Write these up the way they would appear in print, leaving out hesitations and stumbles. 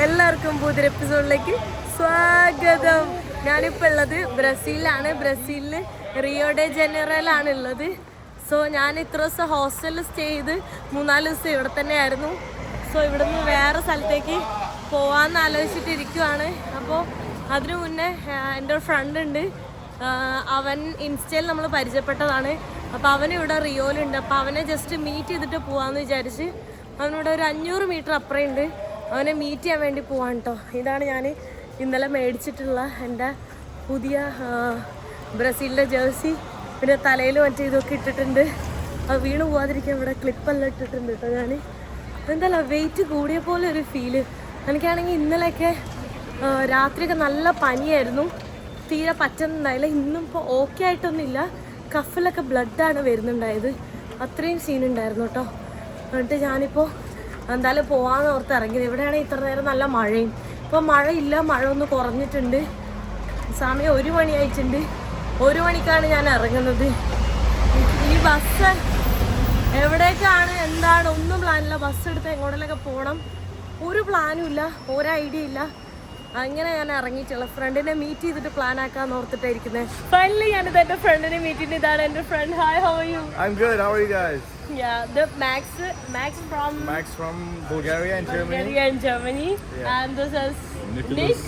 എല്ലാവർക്കും പുതിയ എപ്പിസോഡിലേക്ക് സ്വാഗതം. ഞാനിപ്പോൾ ഉള്ളത് ബ്രസീലിലാണ്. ബ്രസീലിൽ റിയോ ഡെ ജനറലാണ് ഉള്ളത്. സോ ഞാൻ ഇത്ര ദിവസം ഹോസ്റ്റലിൽ സ്റ്റേ ചെയ്ത് 3-4 ദിവസം ഇവിടെ തന്നെ ആയിരുന്നു. സോ ഇവിടെ നിന്ന് വേറെ സ്ഥലത്തേക്ക് പോകാമെന്ന് ആലോചിച്ചിട്ടിരിക്കുവാണ്. അപ്പോൾ അതിനു മുന്നേ എൻ്റെ ഒരു ഫ്രണ്ട് ഉണ്ട്, അവൻ ഇൻസ്റ്റയിൽ നമ്മൾ പരിചയപ്പെട്ടതാണ്. അപ്പോൾ അവനിവിടെ റിയോയിലുണ്ട്. അപ്പോൾ അവനെ ജസ്റ്റ് മീറ്റ് ചെയ്തിട്ട് പോകാമെന്ന് വിചാരിച്ച് അവനിവിടെ ഒരു 500 മീറ്റർ അപ്പുറം ഉണ്ട്. അവനെ മീറ്റ് ചെയ്യാൻ വേണ്ടി പോവാൻ കേട്ടോ. ഇതാണ് ഞാൻ ഇന്നലെ മേടിച്ചിട്ടുള്ള എൻ്റെ പുതിയ ബ്രസീലിൻ്റെ ജേഴ്സി. പിന്നെ തലയിൽ മറ്റേ ഇതൊക്കെ ഇട്ടിട്ടുണ്ട്. അത് വീണ് പോകാതിരിക്കാൻ ഇവിടെ ക്ലിപ്പെല്ലാം ഇട്ടിട്ടുണ്ട് കേട്ടോ. ഞാൻ എന്തായാലും വെയിറ്റ് കൂടിയ പോലെ ഒരു ഫീല്. എനിക്കാണെങ്കിൽ ഇന്നലെയൊക്കെ രാത്രിയൊക്കെ നല്ല പനിയായിരുന്നു, തീരെ പറ്റുന്നുണ്ടായില്ല. ഇന്നും ഇപ്പോൾ ഓക്കെ ആയിട്ടൊന്നുമില്ല. കഫിലൊക്കെ ബ്ലഡാണ് വരുന്നുണ്ടായത്. അത്രയും സീനുണ്ടായിരുന്നു കേട്ടോ. എന്നിട്ട് ഞാനിപ്പോൾ എന്തായാലും പോകാമെന്ന് ഓർത്ത് ഇറങ്ങിയത്. ഇവിടെയാണെങ്കിൽ ഇത്ര നേരം നല്ല മഴയും. ഇപ്പോൾ മഴയില്ല, മഴ ഒന്ന് കുറഞ്ഞിട്ടുണ്ട്. സമയം 1 മണി ആയിട്ടുണ്ട്. 1 മണിക്കാണ് ഞാൻ ഇറങ്ങുന്നത്. ഈ ബസ് എവിടേക്കാണ് എന്താണ് ഒന്നും പ്ലാനില്ല. ബസ് എടുത്ത് എങ്ങോട്ടേലൊക്കെ പോകണം, ഒരു പ്ലാനും ഇല്ല, ഒരു ഐഡിയ ഇല്ല. അങ്ങനെ ഞാൻ ഇറങ്ങിയിട്ടുള്ള ഫ്രണ്ടിനെ മീറ്റ് ചെയ്തിട്ട് പ്ലാൻ ആക്കാന്ന് ഓർത്തിട്ടായിരിക്കുന്നത്. ഫൈനലി ഞാനിത് എൻ്റെ ഫ്രണ്ടിനെ മീറ്റ് ചെയ്യുന്നത്. ഇതാണ് എൻ്റെ friend. Hi, how are you? I'm good. How are you guys? Yeah, the Max from Bulgaria and Germany. Bulgaria and Germany. Yeah. And this is Nicholas,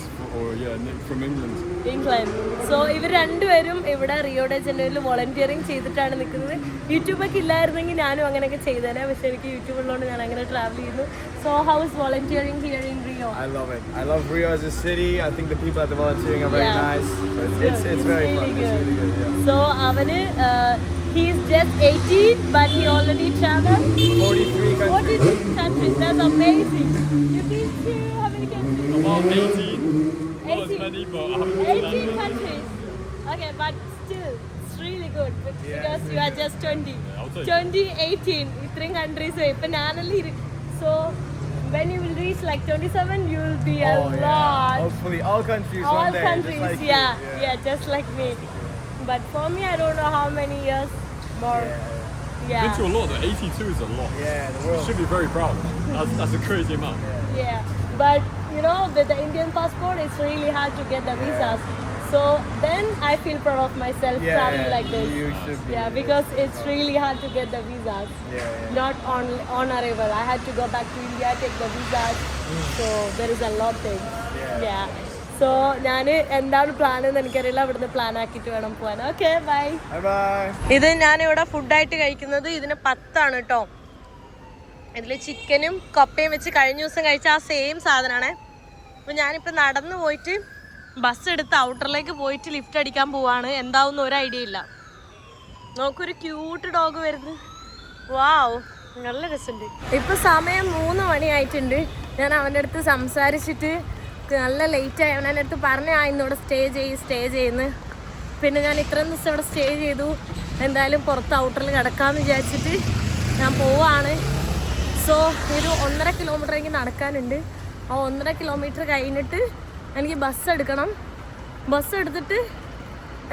Nick from England. So ഇവർ രണ്ടുപേരും ഇവിടെ Rio de ജനറലിൽ volunteering ചെയ്തിട്ടാണ് നിൽക്കുന്നത്. യൂട്യൂബൊക്കെ ഇല്ലായിരുന്നെങ്കിൽ ഞാനും അങ്ങനെയൊക്കെ ചെയ്തേനെ, പക്ഷെ എനിക്ക് യൂട്യൂബ് ഉള്ളതുകൊണ്ട് ഞാൻ അങ്ങനെ ട്രാവൽ ചെയ്യുന്നു. So how is volunteering here in Rio? I love it. I love Rio as a city. I think the people at the volunteering are very nice. It's very fun. It's really good. Yeah. So avanu he is just 18 but he already traveled 43 countries. 43 countries. That's amazing. You been to how many countries? About 18. 18 countries. Okay, but still, it's really good because you are just 20. 20, 18, 3 countries. So when you will reach like 27, you will be a lot. Hopefully, all countries All one day. countries, just like yeah, just like me. But for me, I don't know how many years more. Yeah. Been to a lot. 82 is a lot. Yeah, the world. You should be very proud. That's a crazy amount. Yeah, but you know, with the Indian passport, it's really hard to get the visas. So then I feel proud of myself traveling like this. You should be. Yeah, because it's really hard to get the visas. Not on arrival. I had to go back to India, take the visas. So there is a lot thing. Yeah. So ഞാൻ എന്താണ് plan എന്ന് എനിക്കറിയില്ല. ഇവിടുന്ന് plan ആക്കിയിട്ട് വേണം പോകാൻ. Okay, bye. ഇത് ഞാനിവിടെ ഫുഡായിട്ട് കഴിക്കുന്നത് ഇതിന് 10 ആണ് കേട്ടോ. ഇതിൽ ചിക്കനും കപ്പയും വെച്ച് കഴിഞ്ഞ ദിവസം കഴിച്ച ആ സെയിം സാധനമാണ്. അപ്പോൾ ഞാനിപ്പോൾ നടന്നു പോയിട്ട് ബസ് എടുത്ത് ഔട്ടറിലേക്ക് പോയിട്ട് ലിഫ്റ്റ് അടിക്കാൻ പോവാണ്. എന്താവുന്ന ഒരു ഐഡിയ ഇല്ല. നോക്കൊരു ക്യൂട്ട് ഡോഗ് വരുന്നു. വാവ്, നല്ല രസമുണ്ട്. ഇപ്പോൾ സമയം 3 മണി ആയിട്ടുണ്ട്. ഞാൻ അവൻ്റെ അടുത്ത് സംസാരിച്ചിട്ട് നല്ല ലേറ്റായി. അവൻ എൻ്റെ അടുത്ത് പറഞ്ഞു ഇന്നിവിടെ സ്റ്റേ ചെയ്യുന്നു. പിന്നെ ഞാൻ ഇത്രയും ദിവസം ഇവിടെ സ്റ്റേ ചെയ്തു. എന്തായാലും പുറത്ത് ഔട്ടറിൽ കിടക്കാമെന്ന് വിചാരിച്ചിട്ട് ഞാൻ പോവാണ്. സോ ഒരു 1.5 കിലോമീറ്റർ എനിക്ക് നടക്കാനുണ്ട്. ആ 1.5 കിലോമീറ്റർ കഴിഞ്ഞിട്ട് എനിക്ക് ബസ് എടുക്കണം. ബസ് എടുത്തിട്ട്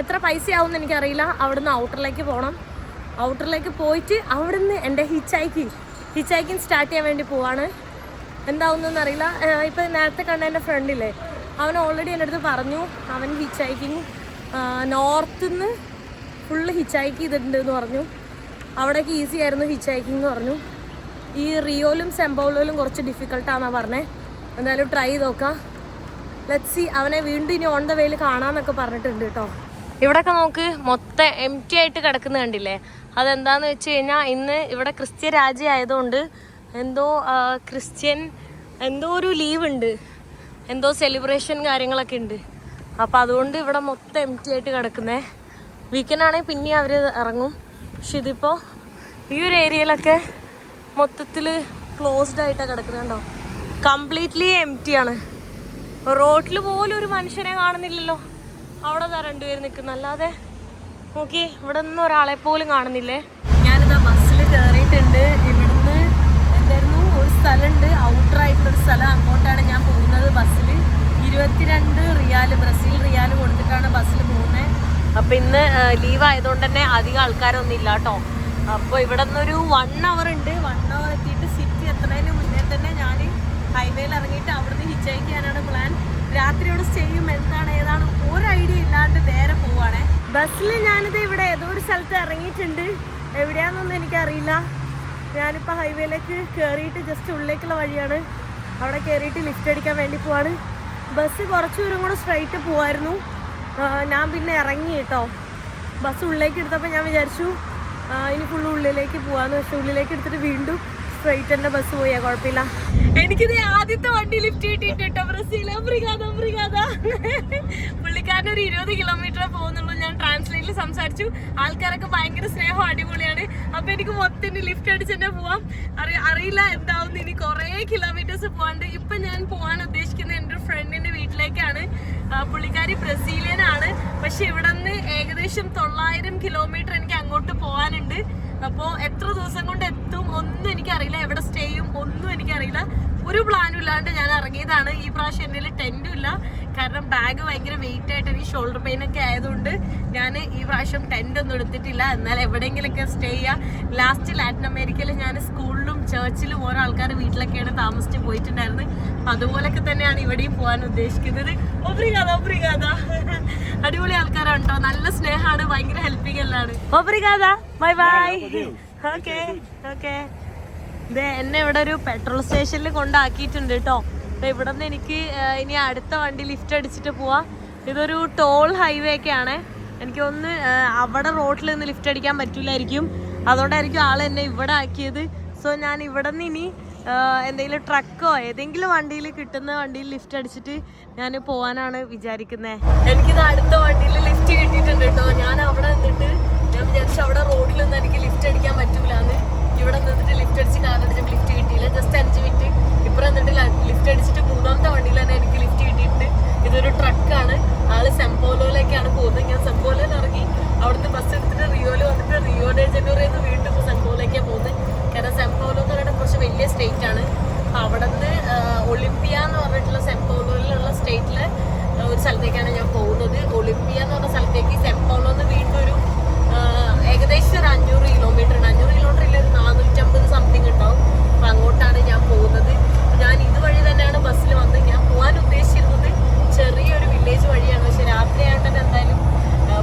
എത്ര പൈസയാവും എന്ന് എനിക്കറിയില്ല. അവിടുന്ന് ഔട്ടറിലേക്ക് പോകണം. ഔട്ടറിലേക്ക് പോയിട്ട് അവിടുന്ന് എൻ്റെ ഹിച്ചാക്കിങ് സ്റ്റാർട്ട് ചെയ്യാൻ വേണ്ടി പോവാണ്. എന്താവുന്നതെന്ന് അറിയില്ല. ഇപ്പം നേരത്തെ കണ്ട എൻ്റെ ഫ്രണ്ടില്ലേ, അവൻ ഓൾറെഡി എൻ്റെ അടുത്ത് പറഞ്ഞു അവൻ ഹിച്ചാക്കിങ് നോർത്തിൽ നിന്ന് ഫുള്ള് ഹിച്ചാക്ക് ചെയ്തിട്ടുണ്ട് എന്ന് പറഞ്ഞു. അവിടേക്ക് ഈസി ആയിരുന്നു ഹിച്ചാക്കിങ് എന്ന് പറഞ്ഞു. ഈ റിയോയിലും സെംബോളോയിലും കുറച്ച് ഡിഫിക്കൽട്ടാണെന്നാണ് പറഞ്ഞത്. എന്തായാലും ട്രൈ ചെയ്ത് നോക്കാം. Let's see. അവനെ വീണ്ടും ഇനി ഓൺ ദ വേയിൽ കാണാമെന്നൊക്കെ പറഞ്ഞിട്ടുണ്ട് കേട്ടോ. ഇവിടെയൊക്കെ നോക്ക്, മൊത്തം എം ടി ആയിട്ട് കിടക്കുന്ന കണ്ടില്ലേ. അതെന്താന്ന് വെച്ച് കഴിഞ്ഞാൽ ഇന്ന് ഇവിടെ ക്രിസ്ത്യൻ രാജ്യം ആയതുകൊണ്ട് എന്തോ ഒരു ലീവ് ഉണ്ട്, എന്തോ സെലിബ്രേഷൻ കാര്യങ്ങളൊക്കെ ഉണ്ട്. അപ്പോൾ അതുകൊണ്ട് ഇവിടെ മൊത്തം എം ടി ആയിട്ട് കിടക്കുന്നേ. വീക്കെൻഡ് ആണെങ്കിൽ പിന്നെ അവർ ഇറങ്ങും. പക്ഷെ ഇതിപ്പോൾ ഈ ഒരു ഏരിയയിലൊക്കെ മൊത്തത്തിൽ ക്ലോസ്ഡ് ആയിട്ടാണ് കിടക്കുന്നുണ്ടോ. കംപ്ലീറ്റ്ലി എം ടി ആണ്. റോഡിൽ പോലും ഒരു മനുഷ്യനെ കാണുന്നില്ലല്ലോ. അവിടെ 2 പേര് നിൽക്കുന്നു. അല്ലാതെ നോക്കി ഇവിടെ ഒന്നും ഒരാളെ പോലും കാണുന്നില്ലേ. ഞാനിതാ ബസ്സിൽ കയറിയിട്ടുണ്ട്. ഇവിടുന്ന് എന്തായിരുന്നു ഒരു സ്ഥലമുണ്ട്, ഔട്ടറായിട്ടുള്ളൊരു സ്ഥലം. അങ്ങോട്ടാണ് ഞാൻ പോകുന്നത് ബസ്സിൽ. 22 റിയാൽ, ബ്രസീൽ റിയാൽ കൊടുത്തിട്ടാണ് ബസ്സിൽ പോകുന്നത്. അപ്പം ഇന്ന് ലീവ് ആയതുകൊണ്ട് തന്നെ അധികം ആൾക്കാരൊന്നും ഇല്ല കേട്ടോ. അപ്പോൾ ഇവിടെ നിന്നൊരു 1 hour ഉണ്ട്. 1 hour എത്തിയിട്ട് സിറ്റി എത്തുന്നതിന് മുന്നേ തന്നെ ഞാൻ ഹൈവേയിൽ ഇറങ്ങിയിട്ട് അവിടുന്ന് ഹിച്ചൈക്ക് ചെയ്യാനാണ് പ്ലാൻ. രാത്രി ഇവിടെ സ്റ്റേ ചെയ്യും, എന്താണ് ഏതാണ് ഒരു ഐഡിയ ഇല്ലാണ്ട് നേരെ പോവാണേ. ബസ്സിൽ ഞാനിത് ഇവിടെ ഏതോ ഒരു സ്ഥലത്ത് ഇറങ്ങിയിട്ടുണ്ട്, എവിടെയാണെന്നൊന്നും എനിക്കറിയില്ല. ഞാനിപ്പോൾ ഹൈവേയിലേക്ക് കയറിയിട്ട് ജസ്റ്റ് ഉള്ളിലേക്കുള്ള വഴിയാണ്. അവിടെ കയറിയിട്ട് ലിഫ്റ്റ് അടിക്കാൻ വേണ്ടി പോവാണ്. ബസ് കുറച്ച് ദൂരം കൂടെ സ്ട്രൈറ്റ് പോവായിരുന്നു. ഞാൻ പിന്നെ ഇറങ്ങി കേട്ടോ. ബസ് ഉള്ളിലേക്ക് എടുത്തപ്പോൾ ഞാൻ വിചാരിച്ചു ഇനി ഫുള്ള് ഉള്ളിലേക്ക് പോവാന്ന്. പക്ഷെ ഉള്ളിലേക്ക് എടുത്തിട്ട് വീണ്ടും സ്ട്രൈറ്റ് തന്നെ ബസ് പോയാ കുഴപ്പമില്ല. എനിക്കിത് ആദ്യത്തെ വണ്ടി ലിഫ്റ്റ് കിട്ടിയിട്ട് കേട്ടോ. ബ്രസീൽ പുള്ളിക്കാരൻ ഒരു 20 കിലോമീറ്റർ പോകുന്നുള്ളൂ. ഞാൻ ട്രാൻസ്ലേറ്റിൽ സംസാരിച്ചു. ആൾക്കാരൊക്കെ ഭയങ്കര സ്നേഹം, അടിപൊളിയാണ്. അപ്പൊ എനിക്ക് മൊത്തം ലിഫ്റ്റ് അടിച്ച് തന്നെ പോവാം. അറിയില്ല എന്താവും, ഇനി കുറേ കിലോമീറ്റേഴ്സ് പോകാണ്ട്. ഇപ്പൊ ഞാൻ പോകാൻ ഉദ്ദേശിക്കുന്നത് എൻ്റെ ഒരു ഫ്രണ്ടിന്റെ വീട്ടിലേക്കാണ്. പുള്ളിക്കാരി ബ്രസീലിയനാണ്. പക്ഷെ ഇവിടെ നിന്ന് ഏകദേശം 900 കിലോമീറ്റർ എനിക്ക് അങ്ങോട്ട് പോകാനുണ്ട്. അപ്പോൾ എത്ര ദിവസം കൊണ്ട് എത്തും ഒന്നും എനിക്കറിയില്ല, എവിടെ സ്റ്റേ ചെയ്യും ഒന്നും എനിക്കറിയില്ല. ഒരു പ്ലാനും ഇല്ലാണ്ട് ഞാൻ ഇറങ്ങിയതാണ്. ഈ പ്രാവശ്യം എൻ്റെ കയ്യിൽ ടെൻറ്റും ഇല്ല, കാരണം ബാഗ് ഭയങ്കര വെയിറ്റ് ആയിട്ട് എനിക്ക് ഷോൾഡർ പെയിൻ ഒക്കെ ആയതുകൊണ്ട് ഞാൻ ഈ പ്രാവശ്യം ടെൻ്റ് ഒന്നും എടുത്തിട്ടില്ല. എന്നാൽ എവിടെയെങ്കിലുമൊക്കെ സ്റ്റേ ചെയ്യുക. ലാസ്റ്റ് ലാറ്റിൻ അമേരിക്കയിൽ ഞാൻ സ്കൂളിലും ചർച്ചിലും ഓരോ ആൾക്കാർ വീട്ടിലൊക്കെയാണ് താമസിച്ച് പോയിട്ടുണ്ടായിരുന്നത്. അപ്പം അതുപോലൊക്കെ തന്നെയാണ് ഇവിടെയും പോകാൻ ഉദ്ദേശിക്കുന്നത്. ഒബ്രിഗാദ അടിപൊളി ആൾക്കാരാണ് കേട്ടോ, നല്ല സ്നേഹമാണ്, ഭയങ്കര ഹെൽപ്പിംഗ് എല്ലാമാണ്. ഒബ്രിഗാദ, ബൈ ബൈ. Okay okay. ഇത് എന്നെ ഇവിടെ ഒരു പെട്രോൾ സ്റ്റേഷനിൽ കൊണ്ടാക്കിയിട്ടുണ്ട് കേട്ടോ. ഇവിടെ നിന്ന് എനിക്ക് ഇനി അടുത്ത വണ്ടി ലിഫ്റ്റ് അടിച്ചിട്ട് പോവാം. ഇതൊരു ടോൾ ഹൈവേ ഒക്കെയാണ്. എനിക്കൊന്ന് അവിടെ റോഡിൽ നിന്ന് ലിഫ്റ്റ് അടിക്കാൻ പറ്റില്ലായിരിക്കും, അതുകൊണ്ടായിരിക്കും ആൾ എന്നെ ഇവിടെ ആക്കിയത്. സോ ഞാൻ ഇവിടെ നിന്ന് ഇനി എന്തെങ്കിലും ട്രക്കോ ഏതെങ്കിലും വണ്ടിയിൽ കിട്ടുന്ന വണ്ടിയിൽ ലിഫ്റ്റ് അടിച്ചിട്ട് ഞാൻ പോകാനാണ് വിചാരിക്കുന്നത്. എനിക്കിത് അടുത്ത വണ്ടിയിൽ ലിഫ്റ്റ് കിട്ടിയിട്ടുണ്ട് കേട്ടോ. ഞാൻ അവിടെ നിന്നിട്ട് ഞാൻ വിചാരിച്ചു അവിടെ റോഡിലൊന്നും എനിക്ക് ലിഫ്റ്റ് അടിക്കാൻ പറ്റൂലെന്ന്. ഇവിടെ നിന്നിട്ട് ലിഫ്റ്റ് അടിച്ച് കാലടിച്ചപ്പോൾ ലിഫ്റ്റ് കിട്ടിയില്ല. ജസ്റ്റ് 5 മിനിറ്റ് ഇപ്പുറം എന്നിട്ട് ലിഫ്റ്റ് അടിച്ചിട്ട് 3ാമത്തെ വണ്ടിയിൽ തന്നെ എനിക്ക് ലിഫ്റ്റ് കിട്ടിയിട്ടുണ്ട്. ഇതൊരു ട്രക്കാണ്. ആള് സെംപോലോയിലേക്കാണ് പോകുന്നത്. ഞാൻ സെംപോലോയിൽ ഇറങ്ങി അവിടുന്ന് ബസ് എടുത്തിട്ട് റിയോയിൽ വന്നിട്ട് റിയോ ഡെ ജനീറോയിൽ നിന്ന് വീണ്ടും സെംപോലോയിലേക്കാണ് പോകുന്നത്. കാരണം സെംപോലോ എന്ന് പറയുന്നത് കുറച്ച് വലിയ സ്റ്റേറ്റ് ആണ്. അവിടെ നിന്ന് ഒളിമ്പിയ എന്ന് പറഞ്ഞിട്ടുള്ള സെംപോലോയിലുള്ള സ്റ്റേറ്റിലെ ഒരു സ്ഥലത്തേക്കാണ് ഞാൻ പോകുന്നത്. ഒളിമ്പിയ എന്ന് പറഞ്ഞ സ്ഥലത്തേക്ക് സെംപോലോന്ന് വീണ്ടും ഒരു ഏകദേശം ഒരു 500 കിലോമീറ്റർ ഉണ്ട്. 500 കിലോമീറ്റർ ഇല്ല, ഒരു 450 സംതിങ് ഉണ്ടാവും. അപ്പം അങ്ങോട്ടാണ് ഞാൻ പോകുന്നത്. ഞാൻ ഇതുവഴി തന്നെയാണ് ബസ്സിൽ വന്ന് ഞാൻ പോകാൻ ഉദ്ദേശിച്ചിരുന്നത്. ചെറിയൊരു വില്ലേജ് വഴിയാണ്, പക്ഷെ രാത്രിയായിട്ട് തന്നെ എന്തായാലും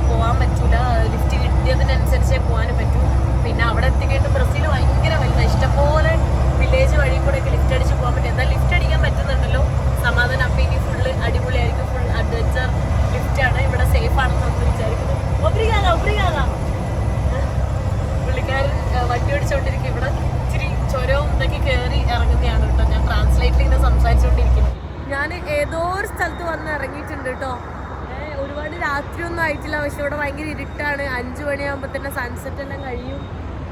പോകാൻ പറ്റൂല. ലിഫ്റ്റ് കിട്ടിയതിനനുസരിച്ചേ പോകാനും പറ്റൂ. പിന്നെ അവിടെ എത്തിക്കേണ്ട ബ്രസീൽ ഭയങ്കര വലുതാണ്. ഇഷ്ടംപോലെ വില്ലേജ് വഴി കൂടെ ഒക്കെ ലിഫ്റ്റ് അടിച്ച് പോകാൻ പറ്റും. എന്തായാലും ലിഫ്റ്റ് അടിക്കാൻ പറ്റുന്നുണ്ടല്ലോ, സമാധാനം. അപ്പം ഇനി ഫുള്ള് അടിപൊളിയായിരിക്കും. ഫുൾ അഡ്വഞ്ചർ ലിഫ്റ്റാണ്. ഇവിടെ സേഫ് ആണെന്ന് നമ്മൾ വിചാരിക്കുന്നു. ഒബ്രിഗാദ. പുള്ളിക്കാരൻ വണ്ടി ഓടിച്ചോണ്ടിരിക്കും. ഇവിടെ ഇച്ചിരി ചുരവും ഇതൊക്കെ കയറി ഇറങ്ങുന്നതാണ് കേട്ടോ. ഞാൻ ട്രാൻസ്ലേറ്റിൽ ഇങ്ങനെ സംസാരിച്ചുകൊണ്ടിരിക്കുന്നു. ഞാൻ ഏതോ ഒരു സ്ഥലത്ത് വന്ന് ഇറങ്ങിയിട്ടുണ്ട് കേട്ടോ. ഒരുപാട് രാത്രിയൊന്നും ആയിട്ടില്ല, പക്ഷെ ഇവിടെ ഭയങ്കര ഇരുട്ടാണ്. 5 മണിയാകുമ്പോൾ തന്നെ സൺസെറ്റ് എല്ലാം കഴിയും.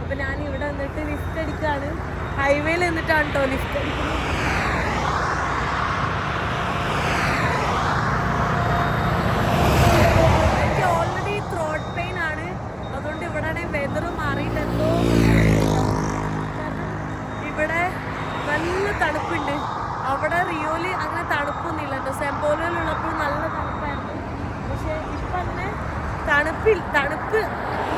അപ്പം ഞാൻ ഇവിടെ വന്നിട്ട് ലിഫ്റ്റ് അടിക്കുകയാണ്. ഹൈവേയിൽ നിന്നിട്ടാണ് കേട്ടോ ലിഫ്റ്റ് അടിക്കുന്നത്. എനിക്ക് ഓൾറെഡി ത്രോട്ട് പെയിൻ ആണ്, അതുകൊണ്ട് ഇവിടെ വെതർ മാറിയിട്ടെന്തോ. കാരണം ഇവിടെ നല്ല തണുപ്പുണ്ട്. അവിടെ റിയോയിൽ അങ്ങനെ തണുപ്പൊന്നുമില്ല കേട്ടോ. സെംപോലോയിലുള്ളപ്പോൾ നല്ല തണുപ്പായിരുന്നു. പക്ഷേ ഇപ്പം അങ്ങനെ തണുപ്പ്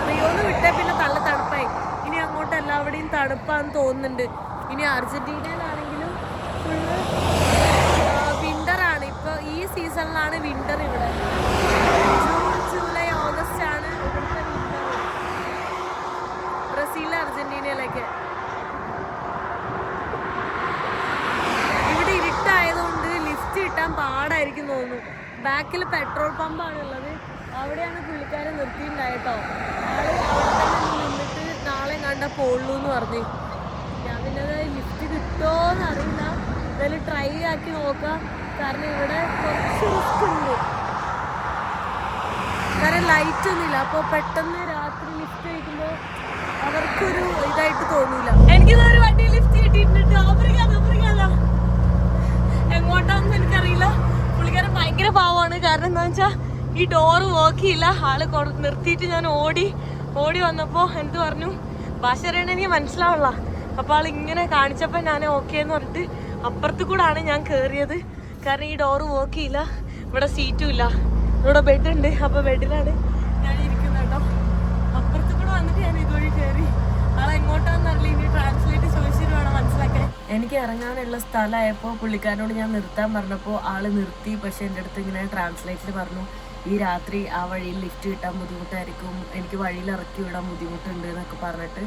റിയോന്ന് വിട്ടേ പിന്നെ നല്ല തണുപ്പായി. ഇനി അങ്ങോട്ട് എല്ലാവിടെയും തണുപ്പാന്ന് തോന്നുന്നുണ്ട്. ഇനി അർജന്റീനയിലാണെങ്കിലും ഫുള്ള് വിൻ്ററാണ്. ഇപ്പോൾ ഈ സീസണിലാണ് വിൻ്റർ. ഇവിടെ ജൂൺ, ജൂലൈ, ഓഗസ്റ്റ് ആണ് ഇവിടുത്തെ വിൻ്റർ. ബ്രസീൽ, അർജന്റീനയിലൊക്കെ ഇവിടെ ഇരുട്ടായതുകൊണ്ട് ലിഫ്റ്റ് കിട്ടാൻ പാടായിരിക്കും തോന്നുന്നു. ബാക്കിൽ പെട്രോൾ പമ്പാണുള്ളത്, അവിടെയാണ് പുള്ളിക്കാരെ നിർത്തിയിട്ടുണ്ടായിട്ടോ. ആള് അവിടെ തന്നെ നിന്നിട്ട് നാളെ കണ്ട പോളൂ എന്ന് പറഞ്ഞു. ഞാൻ പിന്നെ ലിഫ്റ്റ് കിട്ടുമോയെന്ന് അറിയില്ല, എന്തായാലും ട്രൈ ആക്കി നോക്കാം. കാരണം ഇവിടെ കുറച്ച് റിസ്ക് ഉണ്ട്, കാരണം ലൈറ്റ് ഒന്നുമില്ല. അപ്പോൾ പെട്ടെന്ന് രാത്രി ലിഫ്റ്റ് കഴിക്കുമ്പോൾ അവർക്കൊരു ഇതായിട്ട് തോന്നൂല. എനിക്കിതൊരു വണ്ടി ലിഫ്റ്റ് കിട്ടിയിട്ടുണ്ട്. എങ്ങോട്ടാണെന്ന് എനിക്കറിയില്ല. പുള്ളിക്കാരൻ ഭയങ്കര പാവമാണ്. കാരണം എന്താ വെച്ചാൽ ഈ ഡോറ് വർക്ക് ചെയ്യില്ല. ആള് നിർത്തിയിട്ട് ഞാൻ ഓടി വന്നപ്പോൾ എന്ത് പറഞ്ഞു, ഭാഷ അറിയണ എനിക്ക് മനസ്സിലാവില്ല. അപ്പോൾ ആൾ ഇങ്ങനെ കാണിച്ചപ്പോൾ ഞാൻ ഓക്കെ എന്ന് പറഞ്ഞിട്ട് അപ്പുറത്ത് കൂടാണ് ഞാൻ കയറിയത്. കാരണം ഈ ഡോറ് വർക്ക് ചെയ്യില്ല, ഇവിടെ സീറ്റും ഇല്ല. ഇവിടെ ബെഡ് ഉണ്ട്, അപ്പോൾ ബെഡിലാണ് ഞാൻ ഇരിക്കുന്നത് കേട്ടോ. അപ്പുറത്ത് കൂടെ വന്നിട്ട് ഞാൻ ഇതുവഴി കയറി. ആളെങ്ങോട്ടാണെന്നറിയില്ല, ഇനി ട്രാൻസ്ലേറ്റ് ചോദിച്ചിട്ട് വേണം മനസ്സിലാക്കാൻ. എനിക്ക് ഇറങ്ങാനുള്ള സ്ഥലമായപ്പോൾ പുള്ളിക്കാരനോട് ഞാൻ നിർത്താൻ പറഞ്ഞപ്പോൾ ആള് നിർത്തി. പക്ഷെ എൻ്റെ അടുത്ത് ഇങ്ങനെ ട്രാൻസ്ലേറ്റർ പറഞ്ഞു ഈ രാത്രി ആ വഴിയിൽ ലിഫ്റ്റ് കിട്ടാൻ ബുദ്ധിമുട്ടായിരിക്കും, എനിക്ക് വഴിയിൽ ഇറക്കി വിടാൻ ബുദ്ധിമുട്ടുണ്ട് എന്നൊക്കെ പറഞ്ഞിട്ട്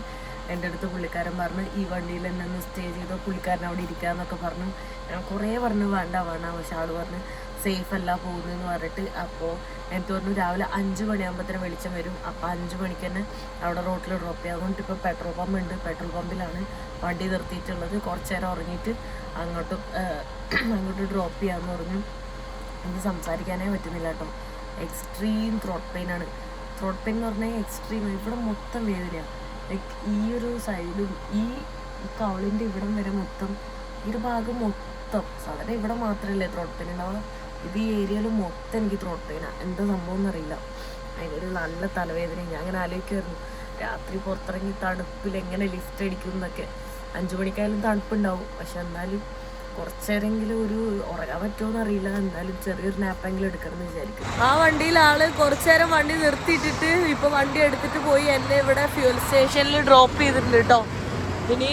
എൻ്റെ അടുത്ത് പുള്ളിക്കാരൻ പറഞ്ഞു ഈ വണ്ടിയിൽ എന്നെ ഒന്ന് സ്റ്റേ ചെയ്തോ, പുള്ളിക്കാരൻ അവിടെ ഇരിക്കാമെന്നൊക്കെ പറഞ്ഞു. ഞാൻ കുറേ പറഞ്ഞു വേണ്ട. പക്ഷെ ആൾ പറഞ്ഞ് സേഫ് അല്ല പോകുന്നതെന്ന് പറഞ്ഞിട്ട്. അപ്പോൾ എനിക്ക് പറഞ്ഞു രാവിലെ 5 മണിയാകുമ്പോഴത്തേനും വെളിച്ചം വരും, അപ്പോൾ 5 മണിക്ക് തന്നെ അവിടെ റോട്ടിൽ ഡ്രോപ്പ് ചെയ്യാം. അതുകൊണ്ട് ഇപ്പോൾ പെട്രോൾ പമ്പ് ഉണ്ട്, പെട്രോൾ പമ്പിലാണ് വണ്ടി നിർത്തിയിട്ടുള്ളത്. കുറച്ച് നേരം ഉറങ്ങിയിട്ട് അങ്ങോട്ട് ഡ്രോപ്പ് ചെയ്യാമെന്ന് പറഞ്ഞു. എനിക്ക് സംസാരിക്കാനേ പറ്റുന്നില്ല കേട്ടോ. എക്സ്ട്രീം ത്രോട്ട് പെയിനാണ്. ത്രോട്ട് പെയിൻ എന്ന് പറഞ്ഞാൽ എക്സ്ട്രീം. ഇവിടെ മൊത്തം വേദനയാണ്. ലൈക്ക് ഈ ഒരു സൈഡും ഈ കവളിൻ്റെ ഇവിടം വരെ മൊത്തം, ഈ ഒരു ഭാഗം മൊത്തം. സാധാരണ ഇവിടെ മാത്രമല്ലേ ത്രോട്ട് പെയിൻ ഉണ്ടാവുക, ഇത് ഈ ഏരിയയിൽ മൊത്തം എനിക്ക് ത്രോട്ട് പെയിനാണ്. എന്താ സംഭവം എന്നറിയില്ല. അതിനൊരു നല്ല തലവേദന. ഞാൻ അങ്ങനെ ആലോചിക്കുമായിരുന്നു രാത്രി പുറത്തിറങ്ങി തണുപ്പിൽ എങ്ങനെ ലിഫ്റ്റ് അടിക്കും എന്നൊക്കെ. 5 മണിക്കായാലും തണുപ്പുണ്ടാവും, പക്ഷെ എന്നാലും കുറച്ചേരെങ്കിലും ഒരു ഉറങ്ങാൻ പറ്റുമോ എന്നറിയില്ല. എന്തായാലും ചെറിയൊരു നാപ്പെങ്കിലും എടുക്കണം എന്ന് വിചാരിക്കും. ആ വണ്ടിയിൽ ആള് കുറച്ചേരം വണ്ടി നിർത്തിയിട്ടിട്ട് ഇപ്പൊ വണ്ടി എടുത്തിട്ട് പോയി എന്നെ ഇവിടെ ഫ്യൂൽ സ്റ്റേഷനിൽ ഡ്രോപ്പ് ചെയ്തിട്ടുണ്ട് കേട്ടോ. ഇനി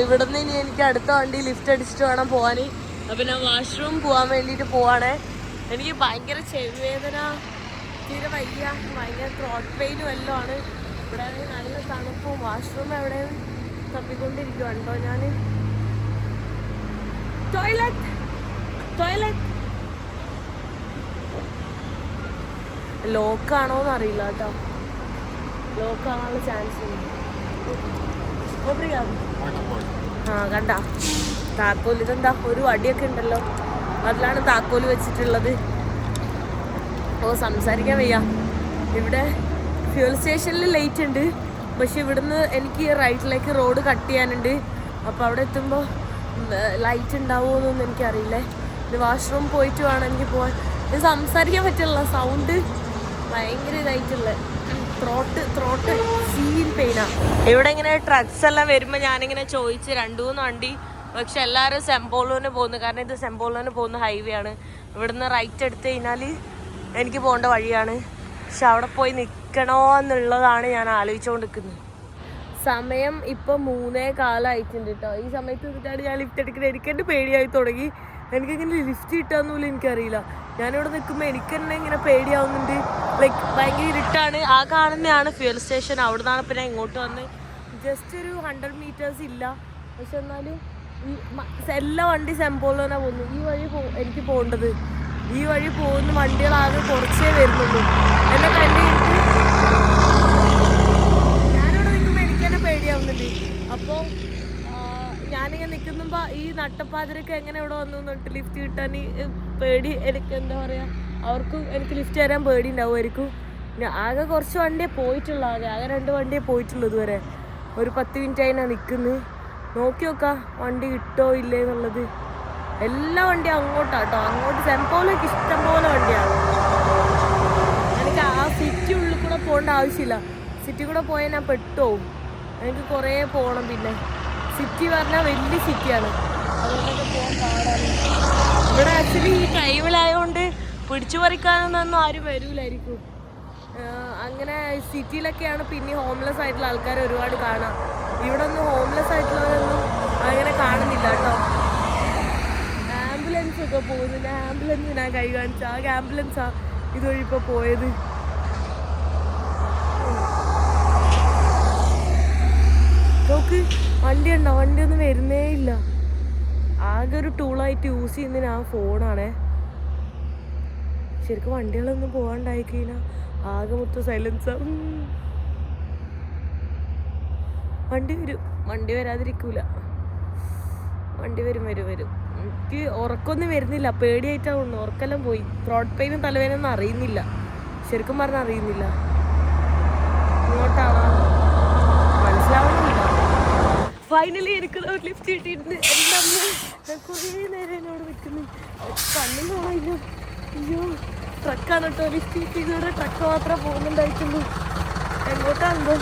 ഇവിടുന്ന് ഇനി എനിക്ക് അടുത്ത വണ്ടി ലിഫ്റ്റ് അടിച്ചിട്ട് വേണം പോവാൻ. അപ്പം ഞാൻ വാഷ്റൂം പോകാൻ വേണ്ടിയിട്ട് പോവാണേ. എനിക്ക് ഭയങ്കര ചെവിവേദന, തീരെ വയ്യ, ഭയങ്കര ത്രോട്ട് പെയിനും എല്ലാം ആണ്. ഇവിടെ നല്ല തണുപ്പും. വാഷ്റൂം എവിടെയും തപ്പിക്കൊണ്ടിരിക്കുവാണ്ടോ ഞാൻ. ടോയ്ലറ്റ് ലോക്കാണോന്ന് അറിയില്ല കേട്ടോ. ലോക്കാണുള്ള ചാൻസ് ഉണ്ട്. ആ കണ്ട താക്കോൽ, ഇതെന്താ ഒരു അടിയൊക്കെ ഉണ്ടല്ലോ, അതിലാണ് താക്കോല് വെച്ചിട്ടുള്ളത്. സംസാരിക്കാൻ വയ്യ. ഇവിടെ ഫ്യൂൽ സ്റ്റേഷനിൽ ലൈറ്റ് ഉണ്ട്, പക്ഷെ ഇവിടുന്ന് എനിക്ക് റൈറ്റിലേക്ക് റോഡ് കട്ട് ചെയ്യാനുണ്ട്. അപ്പോൾ അവിടെ എത്തുമ്പോൾ ലൈറ്റ് ഉണ്ടാവുമോ എന്നൊന്നും എനിക്കറിയില്ലേ. ഇത് വാഷ്റൂം പോയിട്ട് വേണം എനിക്ക് പോകാൻ. ഇത് സംസാരിക്കാൻ പറ്റില്ല, സൗണ്ട് ഭയങ്കര ഇതായിട്ടുള്ള ത്രോട്ട് സീൻ പെയിനാണ്. ഇവിടെ ഇങ്ങനെ ട്രക്സ് എല്ലാം വരുമ്പോൾ ഞാനിങ്ങനെ ചോദിച്ച് 2-3 വണ്ടി, പക്ഷെ എല്ലാവരും സെമ്പോളോന് പോകുന്നു. കാരണം ഇത് സെമ്പോളോന് പോകുന്ന ഹൈവേ ആണ്. ഇവിടുന്ന് റൈറ്റ് എടുത്തു കഴിഞ്ഞാൽ എനിക്ക് പോകേണ്ട വഴിയാണ്. പക്ഷെ അവിടെ പോയി നിൽക്കണോ എന്നുള്ളതാണ് ഞാൻ ആലോചിച്ചുകൊണ്ടിരിക്കുന്നത്. സമയം ഇപ്പം 3:15 ആയിട്ടുണ്ട് കേട്ടോ. ഈ സമയത്ത് നിന്നിട്ടാണ് ഞാൻ ലിഫ്റ്റ് എടുക്കുന്നത്. എനിക്കെന്നെ പേടിയായി തുടങ്ങി. എനിക്കിങ്ങനെ ലിഫ്റ്റ് കിട്ടാന്ന് പോലും എനിക്കറിയില്ല. ഞാനിവിടെ നിൽക്കുമ്പോൾ എനിക്ക് തന്നെ ഇങ്ങനെ പേടിയാവുന്നുണ്ട്. ലൈക്ക് ഭയങ്കര ഇരുട്ടാണ്. ആ കാണുന്നതാണ് ഫ്യൂൽ സ്റ്റേഷൻ. അവിടെ നിന്നാണ് പിന്നെ ഇങ്ങോട്ട് വന്ന് ജസ്റ്റ് ഒരു 100 മീറ്റേഴ്സ് ഇല്ല. പക്ഷെ എന്നാലും എല്ലാ വണ്ടി സെമ്പോളോനാ പോകുന്നു. ഈ വഴി എനിക്ക് പോകേണ്ടത്. ഈ വഴി പോകുന്ന വണ്ടികളാകെ കുറച്ചേ വരുന്നുള്ളൂ. എന്നെ കണ്ടിട്ട് ഞാനിവിടെ നിൽക്കുമ്പോൾ എനിക്ക് തന്നെ പേടിയാവുന്നുണ്ട്. അപ്പോൾ ഞാനിങ്ങനെ നിൽക്കുമ്പോൾ ഈ നട്ടപ്പാതിരൊക്കെ എങ്ങനെ ഇവിടെ വന്നു എന്നിട്ട് ലിഫ്റ്റ് കിട്ടാൻ പേടി. എനിക്ക് എന്താ പറയുക, അവർക്കും എനിക്ക് ലിഫ്റ്റ് തരാൻ പേടി ഉണ്ടാവുമായിരിക്കും. ആകെ കുറച്ച് വണ്ടിയെ പോയിട്ടുള്ളൂ. ആകെ 2 വണ്ടിയെ പോയിട്ടുള്ളൂ ഇതുവരെ. ഒരു 10 മിനിറ്റ് അതിനാണ് നിൽക്കുന്നത്. നോക്കി നോക്കാം വണ്ടി കിട്ടോ ഇല്ലേ എന്നുള്ളത്. എല്ലാ വണ്ടിയും അങ്ങോട്ടാട്ടോ. അങ്ങോട്ട് സെമ്പോലേക്ക് ഇഷ്ടംപോലെ വണ്ടിയാണ്. എനിക്ക് ആ സിറ്റി ഉള്ളിൽ കൂടെ പോകേണ്ട ആവശ്യമില്ല. സിറ്റി കൂടെ പോയാൽ ഞാൻ പെട്ടുപോകും. എനിക്ക് കുറേ പോകണം. പിന്നെ സിറ്റി പറഞ്ഞാൽ വലിയ സിറ്റിയാണ്, അതുകൊണ്ടൊക്കെ പോകാൻ പാടാണ്. ഇവിടെ ആക്ച്വലി ഈ ടൈമിലായതുകൊണ്ട് പിടിച്ചു പറിക്കാനൊന്നും ആരും വരൂലായിരിക്കും. അങ്ങനെ സിറ്റിയിലൊക്കെയാണ് പിന്നെ ഹോംലെസ് ആയിട്ടുള്ള ആൾക്കാർ ഒരുപാട് കാണാം. ഇവിടെ ഒന്നും ഹോംലെസ് ആയിട്ടുള്ളവരൊന്നും അങ്ങനെ കാണുന്നില്ല കേട്ടോ. ആംബുലൻസ് ഒക്കെ പോകുന്നു. ഞാൻ ആംബുലൻസ് ഞാൻ കൈ കാണിച്ച ആ ആംബുലൻസാ ഇതുവഴി ഇപ്പോൾ പോയത്. നോക്ക് വണ്ടി ഉണ്ടോ? വണ്ടിയൊന്നും വരുന്നേ ഇല്ല. ആകെ ഒരു ടൂളായിട്ട് യൂസ് ചെയ്യുന്നതിന് ആ ഫോണാണേ. ശരിക്കും വണ്ടികളൊന്നും പോകാണ്ടായി കഴിഞ്ഞാൽ ആകെ മൊത്തം സൈലൻസാ. വണ്ടി വരും, വണ്ടി വരാതിരിക്കൂല. വണ്ടി വരും. എനിക്ക് ഉറക്കമൊന്നും വരുന്നില്ല, പേടിയായിട്ടാണ്. ഉറക്കെല്ലാം പോയി. ത്രോട്ട് പെയിനും തലവേനൊന്നും അറിയുന്നില്ല. ശരിക്കും പറഞ്ഞാൽ അറിയുന്നില്ല. ഇങ്ങോട്ടാണോ മനസ്സിലാവുന്നില്ല. ഫൈനലി എനിക്ക് ലിഫ്റ്റ് കിട്ടിയിട്ടുണ്ട്. എൻ്റെ അമ്മ ഞാൻ കുറേ നേരം എന്നോട് നിൽക്കുന്നു. കണ്ണും കാണാനില്ല. അയ്യോ ട്രക്കാണ് കേട്ടോ. ലിഫ്റ്റ് കിട്ടിയതോടെ ട്രക്ക് മാത്രമേ പോകുന്നുണ്ടായിട്ടുള്ളൂ. എങ്ങോട്ടാണോ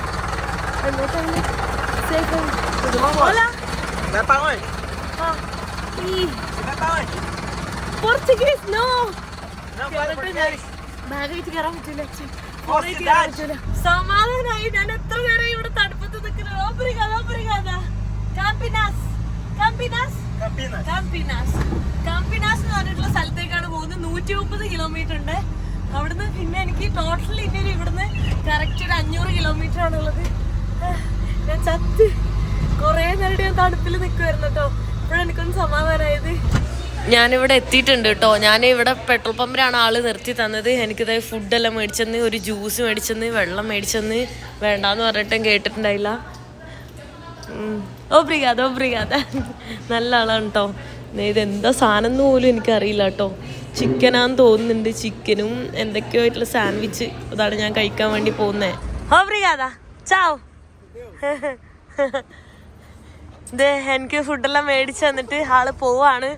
പോർച്ചുഗീസ് നോ ബാഗായിട്ട് കയറാൻ പറ്റില്ല. സമാധാനായി. ഞാൻ എത്ര നേരം ഇവിടെ തണുപ്പത്ത് നിൽക്കുന്നത്. കാംപിനാസ് എന്ന് പറഞ്ഞിട്ടുള്ള സ്ഥലത്തേക്കാണ് പോകുന്നത്. 130 കിലോമീറ്റർ ഉണ്ട് അവിടുന്ന്. പിന്നെ എനിക്ക് ടോട്ടൽ ഇന്ത്യയിൽ ഇവിടുന്ന് കറക്റ്റ് ഒരു 500 കിലോമീറ്റർ ആണുള്ളത്. ഞാൻ ചത്ത് കുറേ നേരം ഞാൻ തണുപ്പിൽ നിൽക്കുമായിരുന്നു കേട്ടോ. ഇപ്പോഴും എനിക്കൊന്ന് സമാധാനമായത്. ഞാനിവിടെ എത്തിയിട്ടുണ്ട് കേട്ടോ. ഞാൻ ഇവിടെ പെട്രോൾ പമ്പിലാണ് ആള് നിർത്തി തന്നത്. എനിക്കിത് ഫുഡെല്ലാം മേടിച്ചെന്ന്, ഒരു ജ്യൂസ് മേടിച്ചെന്ന്, വെള്ളം മേടിച്ചെന്ന്. വേണ്ടാന്ന് പറഞ്ഞിട്ടും കേട്ടിട്ടുണ്ടായില്ല. ഓബ്രിഗാദ നല്ല ആളാണ് കേട്ടോ. ഇതെന്താ സാധനം എന്ന് പോലും എനിക്കറിയില്ല കേട്ടോ. ചിക്കനാന്ന് തോന്നുന്നുണ്ട്. ചിക്കനും എന്തൊക്കെയോ ആയിട്ടുള്ള സാൻഡ്വിച്ച്. അതാണ് ഞാൻ കഴിക്കാൻ വേണ്ടി പോകുന്നത്. ഓബ്രിഗാദ ചാവ്. ഇത് എനിക്ക് ഫുഡെല്ലാം മേടിച്ച് തന്നിട്ട് ആള് പോവാണ്.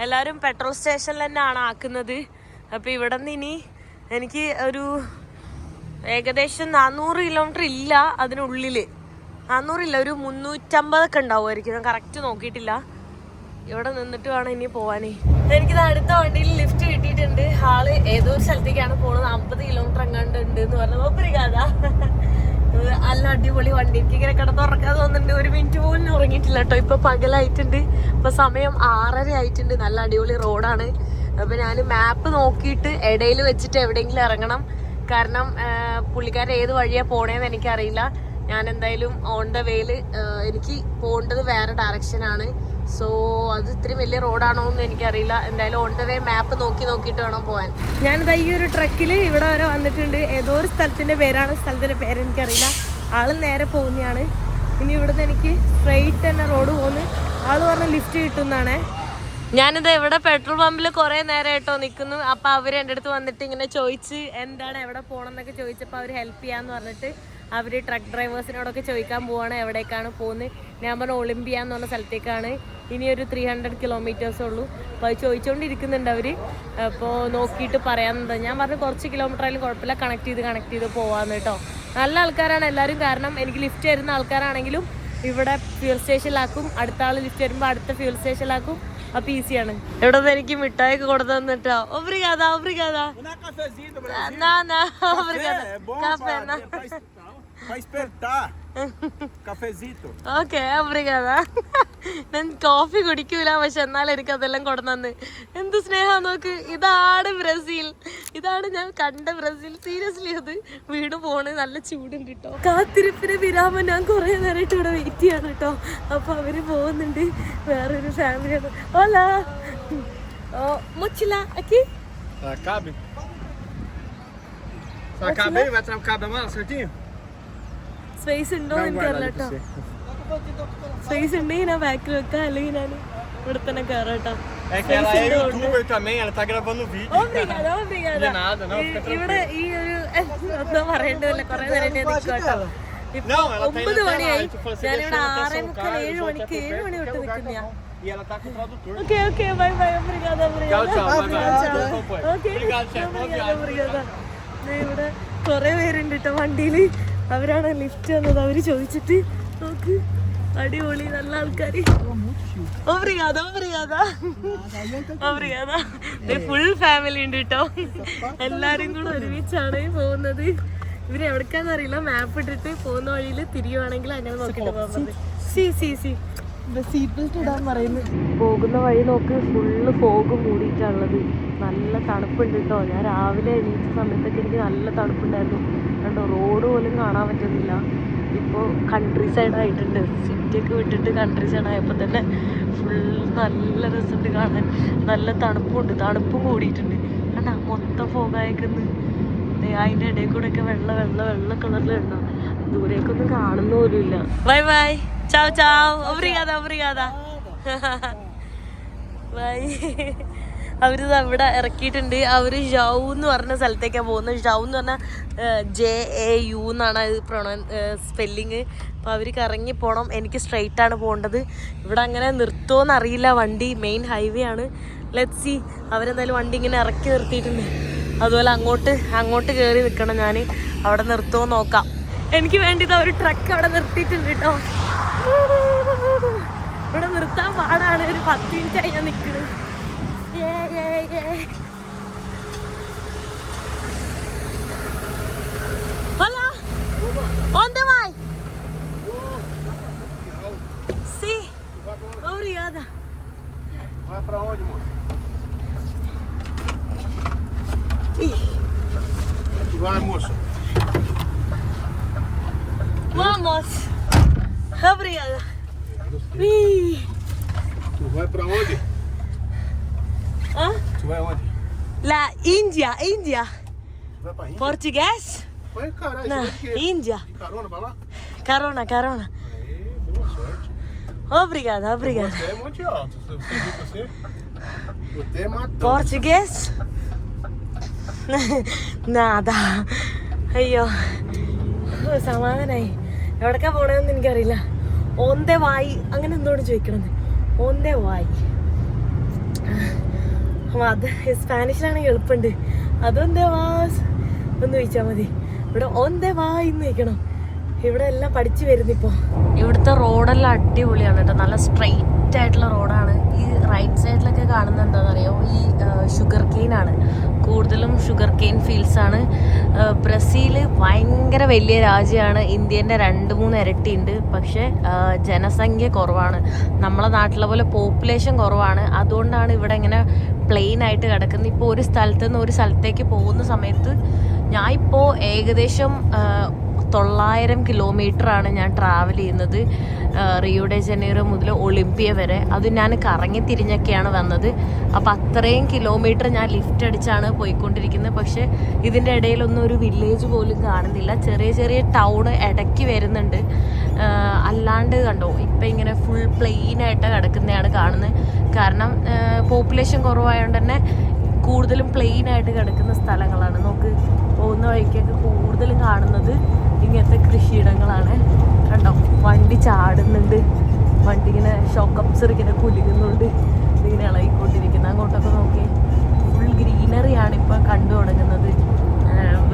എല്ലാവരും പെട്രോൾ സ്റ്റേഷനിൽ തന്നെയാണ് ആക്കുന്നത്. അപ്പോൾ ഇവിടെ നിന്ന് ഇനി എനിക്ക് ഒരു ഏകദേശം 400 കിലോമീറ്റർ ഇല്ല അതിനുള്ളിൽ. 400 ഇല്ല, ഒരു 350 ഉണ്ടാവുമായിരിക്കും. ഞാൻ കറക്റ്റ് നോക്കിയിട്ടില്ല. ഇവിടെ നിന്നിട്ട് വേണം ഇനി പോവാനേ. എനിക്കിത് അടുത്ത വണ്ടിയിൽ ലിഫ്റ്റ് കിട്ടിയിട്ടുണ്ട്. ആള് ഏതോ ഒരു സ്ഥലത്തേക്കാണ് പോകുന്നത്. 50 കിലോമീറ്റർ എങ്ങാണ്ട് ഉണ്ട് എന്ന് പറഞ്ഞത്. ഒപ്പരിക്കാതാ നല്ല അടിപൊളി വണ്ടി. എനിക്ക് ഇങ്ങനെ കിടന്നുറക്കാതെ തോന്നുന്നുണ്ട്. 1 മിനിറ്റ് പോലും ഉറങ്ങിയിട്ടില്ല കേട്ടോ. ഇപ്പൊ പകലായിട്ടുണ്ട്. ഇപ്പൊ സമയം 6:30 ആയിട്ടുണ്ട്. നല്ല അടിപൊളി റോഡാണ്. അപ്പൊ ഞാൻ മാപ്പ് നോക്കിയിട്ട് ഇടയിൽ വെച്ചിട്ട് എവിടെയെങ്കിലും ഇറങ്ങണം. കാരണം പുള്ളിക്കാരൻ ഏത് വഴിയാ പോണേന്ന് എനിക്കറിയില്ല. ഞാൻ എന്തായാലും ഓൺ ദ വേയില് എനിക്ക് പോകേണ്ടത് വേറെ ഡയറക്ഷനാണ്. സോ അത് ഇത്രയും വലിയ റോഡാണോ എന്ന് എനിക്കറിയില്ല. എന്തായാലും ഓൺ ദ വേ മാപ്പ് നോക്കിയിട്ട് വേണം പോകാൻ. ഞാനിതാ ഈ ഒരു ട്രക്കില് ഇവിടെ വരെ വന്നിട്ടുണ്ട്. ഏതോ ഒരു സ്ഥലത്തിന്റെ പേരാണ്. സ്ഥലത്തിന്റെ പേര് എനിക്കറിയില്ല. ആള് നേരെ പോകുന്നതാണ്. ഇനി ഇവിടുന്ന് എനിക്ക് സ്ട്രെയിറ്റ് തന്നെ റോഡ് പോകുന്നു. ആള് പറഞ്ഞ ലിഫ്റ്റ് കിട്ടുന്നതാണേ. ഞാനിത് ഇവിടെ പെട്രോൾ പമ്പിൽ കുറെ നേരം കേട്ടോ നിൽക്കുന്നു. അപ്പൊ അവര് എൻ്റെ അടുത്ത് വന്നിട്ട് ഇങ്ങനെ ചോദിച്ച് എന്താണ് എവിടെ പോകണം എന്നൊക്കെ ചോദിച്ചപ്പോൾ അവർ ഹെൽപ്പ് ചെയ്യാന്ന് പറഞ്ഞിട്ട് അവര് ട്രക്ക് ഡ്രൈവേഴ്സിനോടൊക്കെ ചോദിക്കാൻ പോവാണ് എവിടേക്കാണ് പോകുന്നത്. ഞാൻ പറഞ്ഞ ഒളിമ്പിയ എന്ന് പറഞ്ഞ സ്ഥലത്തേക്കാണ്. ഇനി ഒരു 300 കിലോമീറ്റേഴ്സേ ഉള്ളൂ. അപ്പോൾ അത് ചോദിച്ചുകൊണ്ടിരിക്കുന്നുണ്ട് അവർ. അപ്പോൾ നോക്കിയിട്ട് പറയാമെന്നത്. ഞാൻ പറഞ്ഞു കുറച്ച് കിലോമീറ്റർ ആയാലും കുഴപ്പമില്ല, കണക്ട് ചെയ്ത് പോവാന്ന് കേട്ടോ. നല്ല ആൾക്കാരാണ് എല്ലാവരും. കാരണം എനിക്ക് ലിഫ്റ്റ് തരുന്ന ആൾക്കാരാണെങ്കിലും ഇവിടെ ഫ്യൂൽ സ്റ്റേഷനിലാക്കും. അടുത്ത ആൾ ലിഫ്റ്റ് വരുമ്പോൾ അടുത്ത ഫ്യൂൽ സ്റ്റേഷനിലാക്കും. അപ്പൊ ഈസിയാണ്. ഇവിടെ നിന്ന് എനിക്ക് മിഠായിക്ക് കൊടുത്തു തന്നിട്ടോ. Obrigada. Okay obrigada. ഞാൻ കോഫി കുടിക്കൂല, പക്ഷെ എന്നാലും എനിക്ക് അതെല്ലാം കൊടുന്നു. എന്ത് സ്നേഹം നോക്ക്. ഇതാണ് ബ്രസീൽ. ഇതാണ് ഞാൻ കണ്ട ബ്രസീൽ. സീരിയസ്ലി അത് വീട് പോണ്. നല്ല ചൂടുണ്ട് കേട്ടോ. കാത്തിരിപ്പിന് വിരാമം. ഞാൻ കുറെ നേരമായിട്ട് ഇവിടെ വെയിറ്റ് ചെയ്യാണ് കേട്ടോ. അപ്പൊ അവര് പോകുന്നുണ്ട്. വേറൊരു ഫാമിലിയാണ്. ഓലാ mochila aqui? Cabe. Só cabe aí, vai cabe mais certinho? Space ഉണ്ടോ എനിക്കറിയില്ല കേട്ടോ. സ്പേസ് ഉണ്ടെങ്കിൽ ഞാൻ ബാക്കിൽ വെക്കാം, അല്ലെങ്കിൽ ഞാൻ ഇവിടെ തന്നെ കയറാം കേട്ടോ. ഇവിടെ ഈ ഒരു എന്താ പറയണ്ടല്ല, കുറെ നേരം നിൽക്കട്ടോ. ഇപ്പൊ 9 മണിയായി. ഞാനിവിടെ 6:45 7 മണിക്ക് 7 മണി തൊട്ട് നിൽക്കുന്ന. Okay bye obrigada. ഇവിടെ കുറെ പേരുണ്ട് കേട്ടോ വണ്ടിയില്. അവരാണ് ലിഫ്റ്റ് തന്നത്. അവര് ചോദിച്ചിട്ട് നോക്ക്. അടിപൊളി നല്ല ആൾക്കാര്. obrigada. ഫുൾ ഫാമിലി ഉണ്ട് കേട്ടോ. എല്ലാരും കൂടെ ഒരുമിച്ചാണ് പോകുന്നത്. ഇവര് എവിടേക്കാന്നറിയില്ല. മാപ്പ് ഇട്ടിട്ട് പോകുന്ന വഴിയിൽ തിരിയുവാണെങ്കിൽ അങ്ങനെ നോക്കിട്ട് പോകുന്നത്. സീറ്റ് ബെൽറ്റ് ഇടാൻ പറയുന്നു. പോകുന്ന വഴി നോക്ക്. ഫുള്ള് ഫോഗ് മൂടിയിട്ടാണുള്ളത്. നല്ല തണുപ്പുണ്ട് കേട്ടോ. ഞാൻ രാവിലെ എണീച്ച സമയത്തൊക്കെ എനിക്ക് നല്ല തണുപ്പുണ്ടായിരുന്നു. കണ്ടോ, റോഡ് പോലും കാണാൻ പറ്റുന്നില്ല. ഇപ്പോൾ കൺട്രി സൈഡ് ആയിട്ടുണ്ട്. സിറ്റിയൊക്കെ വിട്ടിട്ട് കൺട്രി സൈഡ് ആയപ്പോൾ തന്നെ ഫുൾ നല്ല രസമുണ്ട് കാണാൻ. നല്ല തണുപ്പുണ്ട്. തണുപ്പും കൂടിയിട്ടുണ്ട്. കണ്ടാ മൊത്തം ഫോഗായേക്കുന്നു. അതിൻ്റെ ഇടയിൽ കൂടെ ഒക്കെ വെള്ള കളറിലുണ്ടോ. ദൂരേക്കൊന്നും കാണുന്ന പോലും ഇല്ല. ബൈ ചാവ്. obrigada. ബൈ. അവരിത് അവിടെ ഇറക്കിയിട്ടുണ്ട്. അവര് ജൗ എന്ന് പറഞ്ഞ സ്ഥലത്തേക്കാണ് പോകുന്നത്. ജൗ എന്ന് പറഞ്ഞാൽ JAU എന്നാണ് സ്പെല്ലിങ്. അപ്പോൾ അവർക്ക് ഇറങ്ങി പോകണം. എനിക്ക് സ്ട്രെയിറ്റ് ആണ് പോകേണ്ടത്. ഇവിടെ അങ്ങനെ നിർത്തുമോയെന്ന് അറിയില്ല. വണ്ടി മെയിൻ ഹൈവേ ആണ്. Let's see. അവരെന്തായാലും വണ്ടി ഇങ്ങനെ ഇറക്കി നിർത്തിയിട്ടുണ്ട്. അതുപോലെ അങ്ങോട്ട് കയറി നിൽക്കണം ഞാൻ. അവിടെ നിർത്തുമോ നോക്കാം. എനിക്ക് വേണ്ടിയിട്ട് ഒരു ട്രക്ക് അവിടെ നിർത്തിയിട്ടുണ്ട് കേട്ടോ. ഇവിടെ നിർത്താൻ പാടാണ്. ഒരു 10 മിനിറ്റായി ഞാൻ നിൽക്കുന്നത്. Hola. ¿Dónde vai? Sí. Obrigada. Vamos. Vamos. Obrigada. Ih. Tu vai pra onde? Hã? Tu vai onde? La Índia, Índia. Tu vai pra Índia? Português? Vai, caralho. Não, Você vai de quê? Índia. De carona pra lá? Carona, carona. Aí, boa sorte. Obrigada, obrigada. Você é Monte Alto. Você viu você? Você é matão. Português? Nada. അയ്യോ സമാധാനായി. എവിടേക്കാ പോണേന്ന് എനിക്കറിയില്ല. ഓന്തേ വായി അങ്ങനെ എന്തോട് ചോദിക്കണമെന്ന്. ഓന്തേ വായി. അത് സ്പാനിഷിലാണെങ്കിൽ എളുപ്പമുണ്ട്. അതൊന്തേ വാസ് ഒന്ന് ചോദിച്ചാൽ മതി. ഇവിടെ ഓന്തേ വായി എന്ന് ചോദിക്കണം. ഇവിടെ എല്ലാം പഠിച്ചു വരുന്നിപ്പോൾ. ഇവിടുത്തെ റോഡെല്ലാം അടിപൊളിയാണ് കേട്ടോ. നല്ല സ്ട്രെയിറ്റ് ആയിട്ടുള്ള റോഡാണ്. ഈ റൈറ്റ് സൈഡിലൊക്കെ കാണുന്നത് എന്താണെന്നറിയോ, ഈ ഷുഗർ കെയിൻ ആണ്. കൂടുതലും ഷുഗർ കെയിൻ ഫീൽഡ്സ് ആണ്. ബ്രസീൽ ഭയങ്കര വലിയ രാജ്യമാണ്. ഇന്ത്യൻ്റെ 2-3 ഇരട്ടിയുണ്ട്. പക്ഷേ ജനസംഖ്യ കുറവാണ്. നമ്മളെ നാട്ടിലെ പോലെ പോപ്പുലേഷൻ കുറവാണ്. അതുകൊണ്ടാണ് ഇവിടെ ഇങ്ങനെ പ്ലെയിൻ ആയിട്ട് കിടക്കുന്നത്. ഇപ്പോൾ ഒരു സ്ഥലത്ത് നിന്ന് ഒരു സ്ഥലത്തേക്ക് പോകുന്ന സമയത്ത് ഞാൻ ഇപ്പോൾ ഏകദേശം 900 കിലോമീറ്ററാണ് ഞാൻ ട്രാവൽ ചെയ്യുന്നത്. റിയോ ഡെ ജനീറോ മുതൽ ഒളിമ്പിയ വരെ. അത് ഞാൻ കറങ്ങി തിരിഞ്ഞൊക്കെയാണ് വന്നത്. അപ്പോൾ അത്രയും കിലോമീറ്റർ ഞാൻ ലിഫ്റ്റ് അടിച്ചാണ് പോയിക്കൊണ്ടിരിക്കുന്നത്. പക്ഷേ ഇതിൻ്റെ ഇടയിലൊന്നും ഒരു വില്ലേജ് പോലും കാണുന്നില്ല. ചെറിയ ചെറിയ ടൗൺ ഇടയ്ക്ക് വരുന്നുണ്ട്. അല്ലാണ്ട് കണ്ടോ ഇപ്പം ഇങ്ങനെ ഫുൾ പ്ലെയിനായിട്ട് കിടക്കുന്നതാണ് കാണുന്നത്. കാരണം പോപ്പുലേഷൻ കുറവായതുകൊണ്ട് തന്നെ കൂടുതലും പ്ലെയിനായിട്ട് കിടക്കുന്ന സ്ഥലങ്ങളാണ്. നോക്ക്, പോകുന്ന വഴിക്കൊക്കെ കൂടുതലും കാണുന്നത് ഇങ്ങനത്തെ കൃഷിയിടങ്ങളാണ്. കണ്ടോ, വണ്ടി ചാടുന്നുണ്ട്. വണ്ടി ഇങ്ങനെ ഷോക്ക് അബ്സർ ഇങ്ങനെ കുലുങ്ങുന്നുണ്ട്. ഇങ്ങനെ ഇളകിക്കൊണ്ടിരിക്കുന്നത്. അങ്ങോട്ടൊക്കെ നോക്കി ഫുൾ ഗ്രീനറിയാണ് ഇപ്പം കണ്ടു തുടങ്ങുന്നത്.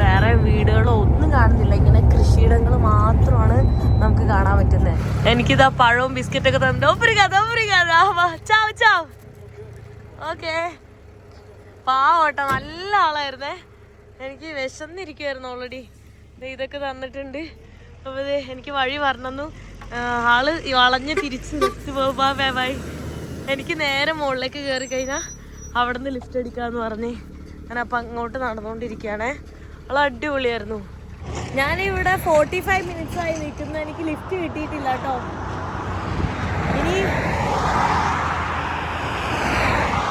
വേറെ വീടുകളോ ഒന്നും കാണുന്നില്ല. ഇങ്ങനെ കൃഷിയിടങ്ങൾ മാത്രമാണ് നമുക്ക് കാണാൻ പറ്റുന്നത്. എനിക്കിതാ പഴവും ബിസ്ക്കറ്റൊക്കെ തന്നിട്ട് ഓക്കെ. പാവട്ടോ, നല്ല ആളായിരുന്നേ. എനിക്ക് വിശന്നിരിക്കുമായിരുന്നു ഓൾറെഡി. ഇതൊക്കെ തന്നിട്ടുണ്ട്. അപ്പോൾ എനിക്ക് വഴി പറഞ്ഞു. ആള് വളഞ്ഞ് തിരിച്ച് നിർത്തി ബൈ. എനിക്ക് നേരെ മുകളിലേക്ക് കയറി കഴിഞ്ഞാൽ അവിടെ നിന്ന് ലിഫ്റ്റ് അടിക്കാമെന്ന് പറഞ്ഞ് ഞാൻ അപ്പം അങ്ങോട്ട് നടന്നുകൊണ്ടിരിക്കുകയാണേ. ആൾ അടിപൊളിയായിരുന്നു. ഞാനിവിടെ 45 minutes ആയി നിൽക്കുന്നു. എനിക്ക് ലിഫ്റ്റ് കിട്ടിയിട്ടില്ല കേട്ടോ. ഇനി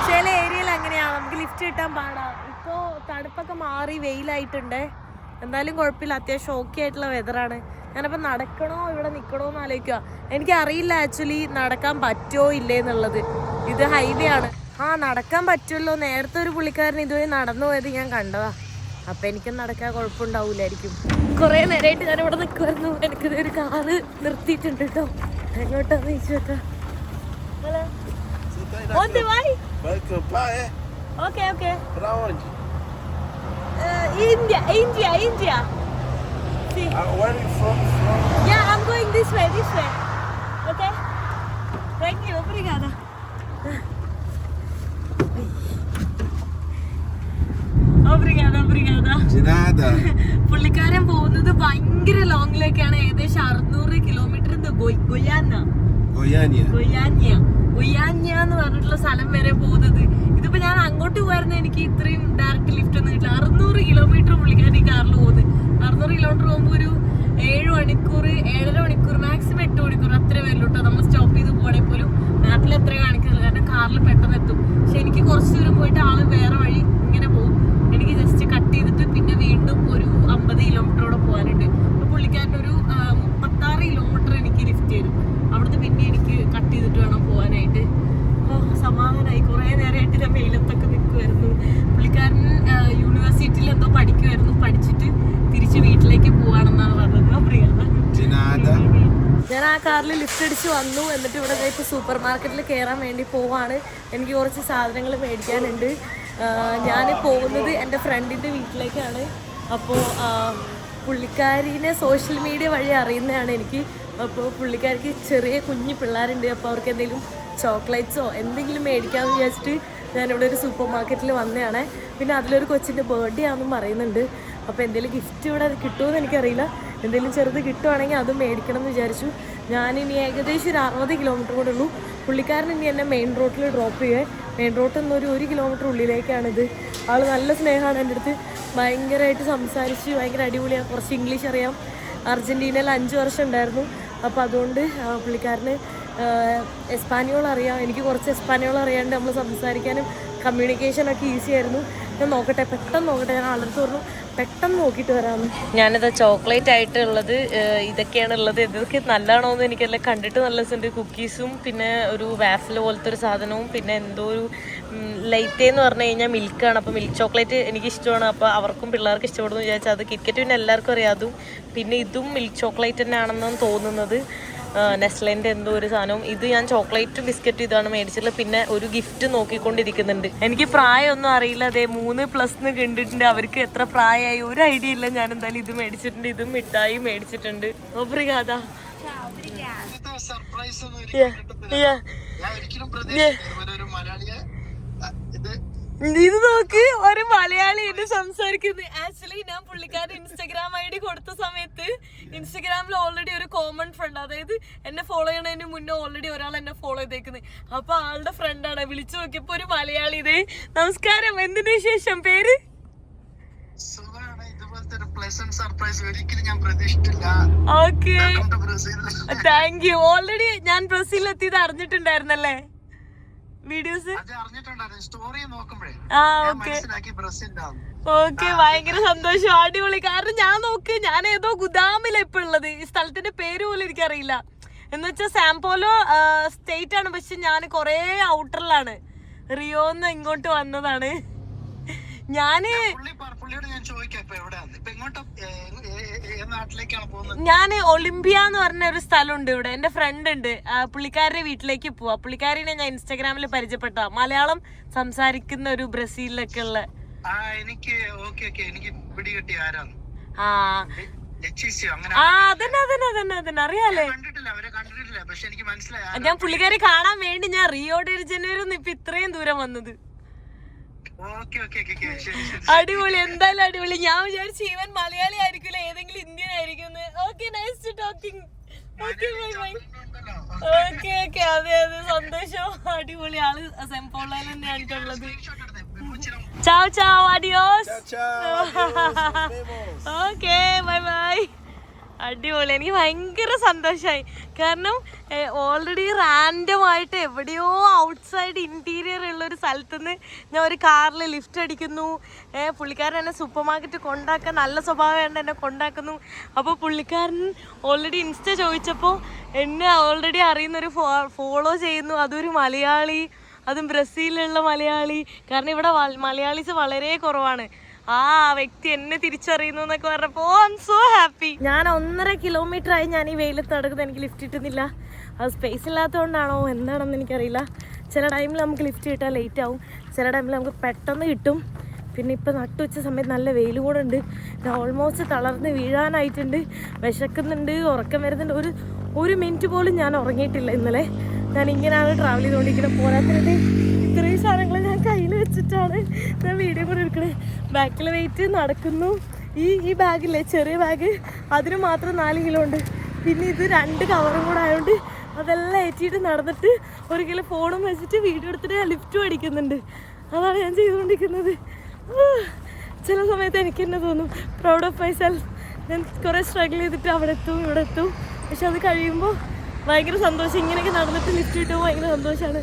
ചില ഏരിയയിൽ അങ്ങനെയാണ്, നമുക്ക് ലിഫ്റ്റ് കിട്ടാൻ പാടാം. ഇപ്പോൾ തണുപ്പൊക്കെ മാറി വെയിലായിട്ടുണ്ട്. എന്തായാലും കുഴപ്പമില്ല, അത്യാവശ്യം ഓക്കെ ആയിട്ടുള്ള വെതറാണ്. ഞാനപ്പോൾ നടക്കണോ ഇവിടെ നിൽക്കണോ എന്ന് ആലോചിക്കുക. എനിക്കറിയില്ല ആക്ച്വലി നടക്കാൻ പറ്റുമോ ഇല്ലേ എന്നുള്ളത്. ഇത് ഹൈവേ ആണ്. നടക്കാൻ പറ്റുമല്ലോ. നേരത്തെ ഒരു പുള്ളിക്കാരൻ ഇതുവരെ നടന്നു പോയത് ഞാൻ കണ്ടതാ. അപ്പം എനിക്കും നടക്കാൻ കുഴപ്പമുണ്ടാവില്ലായിരിക്കും. കുറേ നേരമായിട്ട് ഞാൻ ഇവിടെ നിൽക്കുമായിരുന്നു. എനിക്കിതൊരു കാറ് നിർത്തിയിട്ടുണ്ട് കേട്ടോ. എങ്ങോട്ടാന്ന് ചോദിച്ചു വെക്കാം. Hello, onde vai? Vai acampar, é? Okay, okay. Pra onde? India. See. Where are you from? Yeah, I'm going this way. Okay? Thank you. Obrigada. Obrigada. De nada. പുള്ളിക്കാരൻ പോകുന്നത് ഭയങ്കര ലോങ്ങിലേക്കാണ്. ഏകദേശം 600 കിലോമീറ്റർ. ഗൊയാന്യ എന്ന് പറഞ്ഞിട്ടുള്ള സ്ഥലം വരെ പോകുന്നത്. ഇതിപ്പോ ഞാൻ അങ്ങോട്ട് പോയായിരുന്നു എനിക്ക് ഇത്രയും ഡയറക്റ്റ് ലിഫ്റ്റ് ഒന്നും കിട്ടില്ല. 600 കിലോമീറ്റർ പുള്ളിക്കാരൻ ഈ കാറിൽ പോകുന്നത്. 600 കിലോമീറ്റർ പോകുമ്പോൾ ഒരു 7 മണിക്കൂർ 7.5 മണിക്കൂർ മാക്സിമം 8 മണിക്കൂർ അത്രേ വരുള്ളൂ കേട്ടോ. നമ്മൾ സ്റ്റോപ്പ് ചെയ്ത് പോകണേ പോലും മാപ്പിൽ എത്ര കാണിക്കുന്നില്ല. കാരണം കാറിൽ പെട്ടെന്ന് എത്തും. പക്ഷെ എനിക്ക് കുറച്ച് ദൂരം പോയിട്ട് ആള് വേറെ വഴി ഇങ്ങനെ പോകും. എനിക്ക് ജസ്റ്റ് കട്ട് ചെയ്തിട്ട് പിന്നെ വീണ്ടും ഒരു 50 കിലോമീറ്ററോടെ പോകാനുണ്ട്. അപ്പോൾ പുള്ളിക്കാരൻ ഒരു 36 കിലോമീറ്റർ എനിക്ക് ലിഫ്റ്റ് തരും. അവിടുന്ന് പിന്നെ എനിക്ക് കട്ട് ചെയ്തിട്ട് വേണം പോകാനായിട്ട്. സമാധാനമായി. കുറേ നേരമായിട്ട് ഞാൻ വെയിലത്തൊക്കെ നിൽക്കുമായിരുന്നു. പുള്ളിക്കാരൻ യൂണിവേഴ്സിറ്റിയിൽ എന്തോ പഠിക്കുമായിരുന്നു. പഠിച്ചിട്ട് തിരിച്ച് വീട്ടിലേക്ക് പോവാണെന്നാണ് പറഞ്ഞത്. ഞാൻ ആ കാറിൽ ലിഫ്റ്റ് അടിച്ച് വന്നു. എന്നിട്ട് ഇവിടെ ഇപ്പോൾ സൂപ്പർ മാർക്കറ്റിൽ കയറാൻ വേണ്ടി പോവാണ്. എനിക്ക് കുറച്ച് സാധനങ്ങൾ മേടിക്കാനുണ്ട്. ഞാൻ പോകുന്നത് എൻ്റെ ഫ്രണ്ടിൻ്റെ വീട്ടിലേക്കാണ്. അപ്പോൾ പുള്ളിക്കാരിനെ സോഷ്യൽ മീഡിയ വഴി അറിയുന്നതാണ് എനിക്ക്. അപ്പോൾ പുള്ളിക്കാർക്ക് ചെറിയ കുഞ്ഞു പിള്ളേരുണ്ട്. അപ്പോൾ അവർക്ക് എന്തെങ്കിലും ചോക്ലേറ്റ്സോ എന്തെങ്കിലും മേടിക്കാമെന്ന് വിചാരിച്ചിട്ട് ഞാനിവിടെ ഒരു സൂപ്പർ മാർക്കറ്റിൽ വന്നതാണ്. പിന്നെ അതിലൊരു കൊച്ചിൻ്റെ ബർത്ത്ഡേ ആണെന്നും പറയുന്നുണ്ട്. അപ്പോൾ എന്തെങ്കിലും ഗിഫ്റ്റ് ഇവിടെ കിട്ടുമെന്ന് എനിക്കറിയില്ല. എന്തെങ്കിലും ചെറുത് കിട്ടുവാണെങ്കിൽ അതും മേടിക്കണം എന്ന് വിചാരിച്ചു. ഞാനിനി ഏകദേശം ഒരു 60 കിലോമീറ്റർ കൂടെ ഉള്ളൂ. പുള്ളിക്കാരൻ ഇനി എന്നെ മെയിൻ റോഡിൽ ഡ്രോപ്പ് ചെയ്യുക. മെയിൻ റോഡിൽ നിന്ന് ഒരു 1 കിലോമീറ്റർ ഉള്ളിലേക്കാണിത്. ആൾ നല്ല സ്നേഹമാണ് എൻ്റെ അടുത്ത്. ഭയങ്കരമായിട്ട് സംസാരിച്ച് ഭയങ്കര അടിപൊളിയാണ്. കുറച്ച് ഇംഗ്ലീഷ് അറിയാം. അർജൻറ്റീനയിൽ 5 വർഷം ഉണ്ടായിരുന്നു. അപ്പോൾ അതുകൊണ്ട് പുള്ളിക്കാരന് എസ്പാനിയോൾ അറിയാം. എനിക്ക് കുറച്ച് എസ്പാനിയോൾ അറിയാണ്ട് നമ്മൾ സംസാരിക്കാനും കമ്മ്യൂണിക്കേഷനൊക്കെ ഈസി ആയിരുന്നു. ഞാൻ നോക്കട്ടെ, പെട്ടെന്ന് നോക്കട്ടെ. ഞാൻ ആളുടെ പറഞ്ഞു പെട്ടെന്ന് നോക്കിയിട്ട് വരാമെന്ന്. ഞാനിത് ചോക്ലേറ്റ് ആയിട്ടുള്ളത് ഇതൊക്കെയാണ് ഉള്ളത്. ഇതൊക്കെ നല്ലതാണോ എന്ന് എനിക്കെല്ലാം കണ്ടിട്ട് നല്ല രസമുണ്ട്. കുക്കീസും പിന്നെ ഒരു വാഫിൽ പോലത്തെ ഒരു സാധനവും പിന്നെ എന്തോ ഒരു ലൈറ്റ് എന്ന് പറഞ്ഞു കഴിഞ്ഞാൽ മിൽക്കാണ്. അപ്പോൾ മിൽക്ക് ചോക്ലേറ്റ് എനിക്ക് ഇഷ്ടമാണ്. അപ്പോൾ അവർക്കും പിള്ളേർക്ക് ഇഷ്ടപ്പെടുന്നു വിചാരിച്ചാൽ അത് കിറ്റ്കറ്റ് പിന്നെ എല്ലാവർക്കും അറിയാം. അതും പിന്നെ ഇതും മിൽക്ക് ചോക്ലേറ്റ് തന്നെയാണെന്നാണ് തോന്നുന്നത്. നെസ്ലേൻ്റെ എന്തോ ഒരു സാധനവും. ഇത് ഞാൻ ചോക്ലേറ്റ് ബിസ്ക്കറ്റ് ഇതാണ് മേടിച്ചിട്ടുള്ളത്. പിന്നെ ഒരു ഗിഫ്റ്റ് നോക്കിക്കൊണ്ടിരിക്കുന്നുണ്ട്. എനിക്ക് പ്രായമൊന്നും അറിയില്ല. അതെ 3+ കണ്ടിട്ടുണ്ട്. അവർക്ക് എത്ര പ്രായമായി ഒരു ഐഡിയ ഇല്ല. ഞാൻ എന്തായാലും ഇത് മേടിച്ചിട്ടുണ്ട്. ഇതും മിഠായി മേടിച്ചിട്ടുണ്ട്. ഓബ്രിഗാദ. ഇത് നോക്ക്, ഒരു മലയാളി എന്നെ സംസാരിക്കുന്നത്. ആക്ച്വലി ഞാൻ പുള്ളിക്കാരൻ Instagram ID കൊടുത്ത സമയത്ത് ഇൻസ്റ്റഗ്രാമിൽ ഓൾറെഡി ഒരു കോമൺ ഫ്രണ്ട്, അതായത് എന്നെ ഫോളോ ചെയ്യണതിന് മുന്നേ ഓൾറെഡി ഒരാൾ എന്നെ ഫോളോ ചെയ്തേക്കുന്നത്. അപ്പൊ ആളുടെ ഫ്രണ്ടാണ്. വിളിച്ചു നോക്കിയപ്പോ ഒരു മലയാളി. ഇത് നമസ്കാരം, എന്തിനു വിശേഷം, പേര്? Okay, thank you. ഓൾറെഡി ഞാൻ ബ്രസീലിൽ എത്തിയത് അറിഞ്ഞിട്ടുണ്ടായിരുന്നല്ലേ വീഡിയോസ്? ഓക്കെ, ഭയങ്കര സന്തോഷം, അടിപൊളി. കാരണം ഞാൻ ഏതോ ഗുദാമിലാണ് ഇപ്പൊ ഉള്ളത്. ഈ സ്ഥലത്തിന്റെ പേര് പോലും എനിക്കറിയില്ല. എന്ന് വെച്ചാൽ സാംപോലോ സ്റ്റേറ്റ് ആണ്, പക്ഷെ ഞാൻ കൊറേ ഔട്ടറിലാണ്. റിയോന്ന് ഇങ്ങോട്ട് വന്നതാണ് ഞാന്. ഞാൻ ഒളിമ്പിയ എന്ന് പറഞ്ഞ ഒരു സ്ഥലമുണ്ട് ഇവിടെ. എന്റെ ഫ്രണ്ട് ഉണ്ട്, പുള്ളിക്കാരുടെ വീട്ടിലേക്ക് പോവാ. പുള്ളിക്കാരിനെ ഞാൻ ഇൻസ്റ്റാഗ്രാമിൽ പരിചയപ്പെട്ട, മലയാളം സംസാരിക്കുന്ന ഒരു ബ്രസീലിലൊക്കെ ഉള്ള. അതന്നെ അറിയാലേ. ഞാൻ പുള്ളിക്കാരെ കാണാൻ വേണ്ടി ഞാൻ റിയോ ഡി ജനീറോന്ന് ഇപ്പൊ ഇത്രയും ദൂരം വന്നത്. അടിപൊളി, എന്തായാലും അടിപൊളി. ഞാൻ വിചാരിച്ചു ഇവൻ മലയാളി ആയിരിക്കില്ല, ഏതെങ്കിലും ഇന്ത്യൻ ആയിരിക്കും. Okay, nice to talking. Okay, bye bye. Okay okay, അതെ അതെ, സന്തോഷം. അടിപൊളി. ആള് സെംപോളയിൽ തന്നെയാണുള്ളത്. ചാവ് ചാവ്, അഡിയോസ്. Okay, bye bye. അടിപൊളി. എനിക്ക് ഭയങ്കര സന്തോഷമായി. കാരണം ഓൾറെഡി റാൻഡമായിട്ട് എവിടെയോ ഔട്ട്സൈഡ് ഇൻറ്റീരിയർ ഉള്ളൊരു സ്ഥലത്തുനിന്ന് ഞാൻ ഒരു കാറിൽ ലിഫ്റ്റ് അടിക്കുന്നു. പുള്ളിക്കാരൻ എന്നെ സൂപ്പർ മാർക്കറ്റ് കൊണ്ടാക്കാൻ നല്ല സ്വഭാവമുണ്ട്, എന്നെ കൊണ്ടാക്കുന്നു. അപ്പോൾ പുള്ളിക്കാരൻ ഓൾറെഡി ഇൻസ്റ്റ ചോദിച്ചപ്പോൾ എന്നെ ഓൾറെഡി അറിയുന്നൊരു ഫോളോ ചെയ്യുന്നു. അതൊരു മലയാളി, അതും ബ്രസീലിലുള്ള മലയാളി. കാരണം ഇവിടെ മലയാളീസ് വളരെ കുറവാണ്. ആ വ്യക്തി എന്നെ തിരിച്ചറിയുന്നു എന്നൊക്കെ പറഞ്ഞപ്പോ ഐ ആം സോ ഹാപ്പി. ഞാൻ 1.5 കിലോമീറ്റർ ആയി ഞാൻ ഈ വെയിലത്ത് നടക്കുന്നത്. എനിക്ക് ലിഫ്റ്റ് കിട്ടുന്നില്ല. അത് സ്പേസ് ഇല്ലാത്തതുകൊണ്ടാണോ എന്താണെന്ന് എനിക്കറിയില്ല. ചില ടൈമിൽ നമുക്ക് ലിഫ്റ്റ് കിട്ടാൻ ലേറ്റ് ആവും, ചില ടൈമിൽ നമുക്ക് പെട്ടെന്ന് കിട്ടും. പിന്നെ ഇപ്പം നട്ടുവച്ച സമയത്ത് നല്ല വെയിൽ കൂടെ ഉണ്ട്. ഞാൻ ഓൾമോസ്റ്റ് തളർന്ന് വീഴാനായിട്ടുണ്ട്. വിശക്കുന്നുണ്ട്, ഉറക്കം വരുന്നുണ്ട്. ഒരു മിനിറ്റ് പോലും ഞാൻ ഉറങ്ങിയിട്ടില്ല ഇന്നലെ. ഞാൻ ഇങ്ങനെയാണ് ട്രാവൽ ചെയ്തുകൊണ്ടിരിക്കുന്നത്. പോരാത്തിൻ്റെ ഇത്രയും സാധനങ്ങൾ ഞാൻ കയ്യിൽ വെച്ചിട്ടാണ് ഞാൻ വീഡിയോ കൂടെ എടുക്കണേ. ബാക്കിൽ വെയിറ്റ് നടക്കുന്നു. ഈ ബാഗില്ലേ, ചെറിയ ബാഗ്, അതിന് മാത്രം 4 കിലോ ഉണ്ട്. പിന്നെ ഇത് 2 കവറും കൂടെ ആയതുകൊണ്ട് അതെല്ലാം ഏറ്റിയിട്ട് നടന്നിട്ട് 1 കിലോ ഫോണും വെച്ചിട്ട് വീഡിയോ എടുത്തിട്ട് ഞാൻ ലിഫ്റ്റും അടിക്കുന്നുണ്ട്. അതാണ് ഞാൻ ചെയ്തുകൊണ്ടിരിക്കുന്നത്. ചില സമയത്ത് എനിക്ക് തന്നെ തോന്നും പ്രൗഡ് ഓഫ് മൈ സെൽഫ്. ഞാൻ കുറേ സ്ട്രഗിൾ ചെയ്തിട്ട് അവിടെ എത്തും ഇവിടെ എത്തും. പക്ഷെ അത് കഴിയുമ്പോൾ ഭയങ്കര സന്തോഷം. ഇങ്ങനെയൊക്കെ നടന്നിട്ട് ലിഫ്റ്റ് കിട്ടുമ്പോൾ ഭയങ്കര സന്തോഷമാണ്.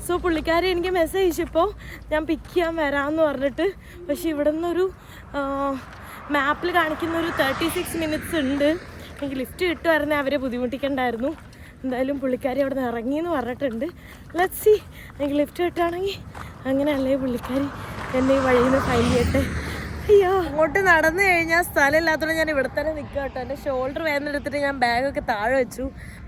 സോ പുള്ളിക്കാരി എനിക്ക് മെസ്സേജ് അയച്ചപ്പോൾ ഞാൻ പിക്ക് ചെയ്യാൻ വരാമെന്ന് പറഞ്ഞിട്ട്. പക്ഷെ ഇവിടെ നിന്നൊരു മാപ്പിൽ കാണിക്കുന്ന ഒരു 36 മിനിറ്റ്സ് ഉണ്ട്. എനിക്ക് ലിഫ്റ്റ് കിട്ടുമായിരുന്നേ അവരെ ബുദ്ധിമുട്ടിക്കണ്ടായിരുന്നു. എന്തായാലും പുള്ളിക്കാരി അവിടെ നിന്ന് ഇറങ്ങിയെന്ന് പറഞ്ഞിട്ടുണ്ട്. ലെറ്റ്സ് സീ, എനിക്ക് ലിഫ്റ്റ് കിട്ടുകയാണെങ്കിൽ അങ്ങനെയല്ലേ പുള്ളിക്കാരി എന്നെ ഈ വഴിയിൽ നിന്ന് ഫൈൻ ചെയ്യട്ടെ. അയ്യോ, അങ്ങോട്ട് നടന്നു കഴിഞ്ഞാൽ സ്ഥലമില്ലാത്തതുകൊണ്ട് ഞാൻ ഇവിടെ തന്നെ നിൽക്കുക കേട്ടോ. എൻ്റെ ഷോൾഡർ വേദനെടുത്തിട്ട് ഞാൻ ബാഗൊക്കെ താഴെ വെച്ചു.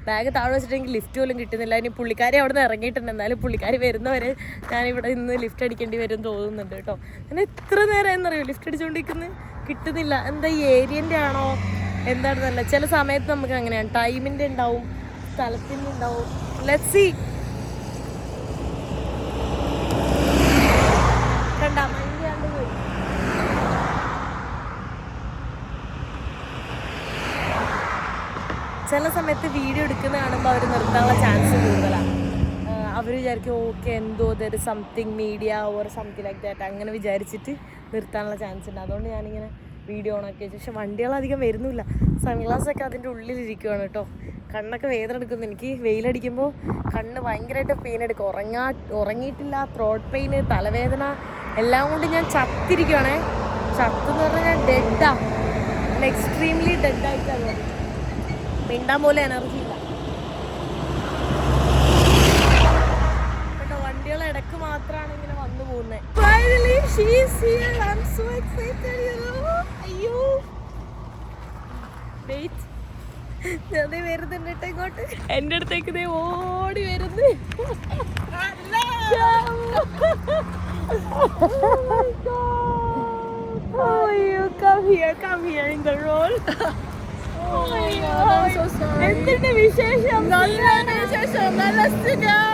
ബാഗ് താഴെ വെച്ചിട്ട് എനിക്ക് ലിഫ്റ്റ് പോലും കിട്ടുന്നില്ല. ഇനി പുള്ളിക്കാരി അവിടെ നിന്ന് ഇറങ്ങിയിട്ടുണ്ട്. എന്നാലും പുള്ളിക്കാരി വരുന്നവരെ ഞാനിവിടെ ഇന്ന് ലിഫ്റ്റ് അടിക്കേണ്ടി വരും തോന്നുന്നുണ്ട് കേട്ടോ. ഞാൻ എത്ര നേരം എന്നറിയോ ലിഫ്റ്റ് അടിച്ചുകൊണ്ടിരിക്കുന്നത്, കിട്ടുന്നില്ല. എന്താ ഈ ഏരിയൻ്റെ ആണോ എന്താണെന്നല്ല, ചില സമയത്ത് നമുക്ക് അങ്ങനെയാണ്. ടൈമിൻ്റെ ഉണ്ടാവും, സ്ഥലത്തിൻ്റെ ഉണ്ടാവും. Let's see. കണ്ടാ മഞ്ഞാണ്ട് പോയി. ചില സമയത്ത് വീഡിയോ എടുക്കുന്ന കാണുമ്പോൾ അവർ നിർത്താനുള്ള ചാൻസ് കൂടുതലാണ്. അവർ വിചാരിക്കും ഓക്കെ എന്തോ there something media or something like that അങ്ങനെ വിചാരിച്ചിട്ട് നിർത്താനുള്ള ചാൻസ് ഉണ്ട്. അതുകൊണ്ട് ഞാനിങ്ങനെ വീഡിയോ ഓണാക്കി വെച്ചു. പക്ഷെ വണ്ടികളധികം വരുന്നില്ല. സൺഗ്ലാസ്സൊക്കെ അതിൻ്റെ ഉള്ളിലിരിക്കുവാണ് കേട്ടോ. കണ്ണൊക്കെ വേദന എടുക്കുന്നു. എനിക്ക് വെയിലടിക്കുമ്പോൾ കണ്ണ് ഭയങ്കരമായിട്ട് പെയിൻ എടുക്കും. ഉറങ്ങിയിട്ടില്ല, ത്രോട്ട് പെയിൻ, തലവേദന എല്ലാം കൊണ്ട് ഞാൻ ചത്തിരിക്കുവാണേ. ചത്തെന്ന് പറഞ്ഞാൽ ഞാൻ ഡെഡാ, എക്സ്ട്രീംലി ഡെഡായിട്ടാണ്. മിണ്ടാൻ പോലെ എനർജി ഇല്ല കേട്ടോ. വണ്ടികൾ ഇടക്ക് മാത്രമാണ് ഇങ്ങനെ വന്നു പോകുന്നത്. Finally she's here. I'm so excited, you know. അയ്യോ വെയിറ്റ്, ഞാൻ വരുന്നുണ്ട് കേട്ടോ ഇങ്ങോട്ട്. എൻ്റെ അടുത്തേക്ക് ദേ ഓടി വരുന്നു. Oh, you come here in the roll. Oh my God, I'm so sorry. എന്തുണ്ട് വിശേഷം? നല്ല വിശേഷം, നല്ല സുഖം.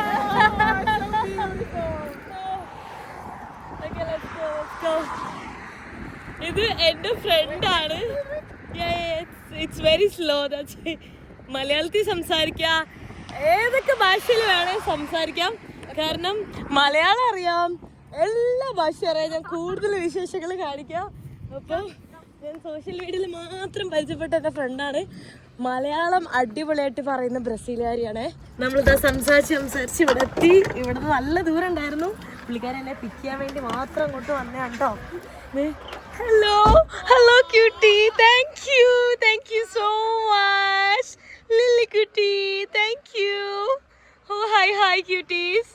Okay, let's go. ഇത് എൻ്റെ ഫ്രണ്ടാണ്. It's very slow. That's മലയാളത്തിൽ സംസാരിക്കാം, ഏതൊക്കെ ഭാഷയിൽ വേണേൽ സംസാരിക്കാം. കാരണം മലയാളം അറിയാം, എല്ലാ ഭാഷയും അറിയാം. ഞാൻ കൂടുതൽ വിശേഷങ്ങൾ കാണിക്കാം. അപ്പം ഞാൻ സോഷ്യൽ മീഡിയയിൽ മാത്രം പരിചയപ്പെട്ട എൻ്റെ ഫ്രണ്ടാണ്. മലയാളം അടിപൊളിയായിട്ട് പറയുന്ന ബ്രസീലുകാരിയാണ്. നമ്മളിതാ സംസാരിച്ച് ഇവിടെ എത്തി. ഇവിടെ നല്ല ദൂരം ഉണ്ടായിരുന്നു. പുള്ളിക്കാരൻ എന്നെ പിക്ക് ചെയ്യാൻ വേണ്ടി മാത്രം അങ്ങോട്ട് വന്നതാണ് കേട്ടോ. Hello cutie, thank you so much. Lilly കുട്ടി, thank you. Oh hi cuties.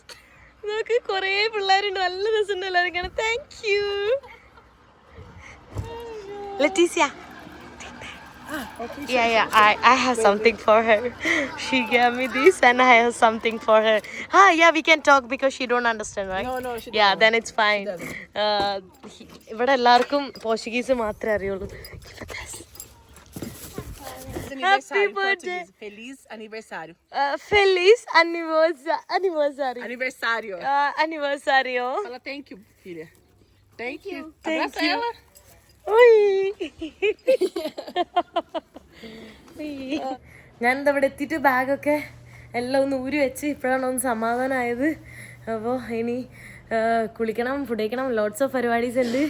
നോക്ക് കുറേ പിള്ളേരുണ്ട്, നല്ല രസമുണ്ട് എല്ലാവരും കാണാൻ. Thank you. Leticia. Yeah. I have something for her. She gave me this and I have something for her. Yeah, we can talk because she don't understand, right? No, she Yeah, then it's fine. ഇവിടെ എല്ലാവർക്കും Portuguese മാത്രമേ അറിയുള്ളൂ. Happy birthday. Feliz aniversário. Feliz aniversário. Aniversário. Aniversário. Fala thank you, filha. Thank you. Abraça ela. ഞാൻ എന്താ ഇവിടെ എത്തിയിട്ട് ബാഗൊക്കെ എല്ലാം ഒന്ന് ഊരി വെച്ച് ഇപ്പോഴാണ് ഒന്ന് സമാധാനമായത്. അപ്പോൾ ഇനി കുളിക്കണം, ഫുഡ് കഴിക്കണം, ലോട്ട്സ് ഓഫ് പരിപാടീസ് ഉണ്ട്.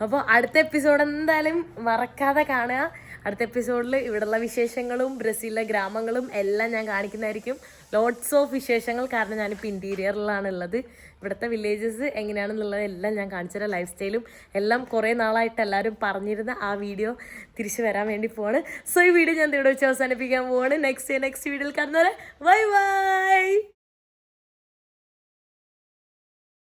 അപ്പോൾ അടുത്ത എപ്പിസോഡ് എന്തായാലും മറക്കാതെ കാണുക. അടുത്ത എപ്പിസോഡിൽ ഇവിടെയുള്ള വിശേഷങ്ങളും ബ്രസീലിലെ ഗ്രാമങ്ങളും എല്ലാം ഞാൻ കാണിക്കുന്നതായിരിക്കും. ലോട്ട്സ് ഓഫ് വിശേഷങ്ങൾ, കാരണം ഞാനിപ്പോൾ ഇൻറ്റീരിയറിലാണ് ഉള്ളത്. ഇവിടുത്തെ വില്ലേജസ് എങ്ങനെയാണെന്നുള്ളത് എല്ലാം ഞാൻ കാണിച്ചുതരാം. ലൈഫ് സ്റ്റൈലും എല്ലാം കുറേ നാളായിട്ട് എല്ലാവരും പറഞ്ഞിരുന്ന ആ വീഡിയോ തിരിച്ചു വരാൻ വേണ്ടി പോവാണ്. സോ ഈ വീഡിയോ ഞാൻ ഇവിടെ വെച്ച് അവസാനിപ്പിക്കാൻ പോവാണ്. നെക്സ്റ്റ് വീഡിയോയിൽ കാണുന്നവരെ ബൈ.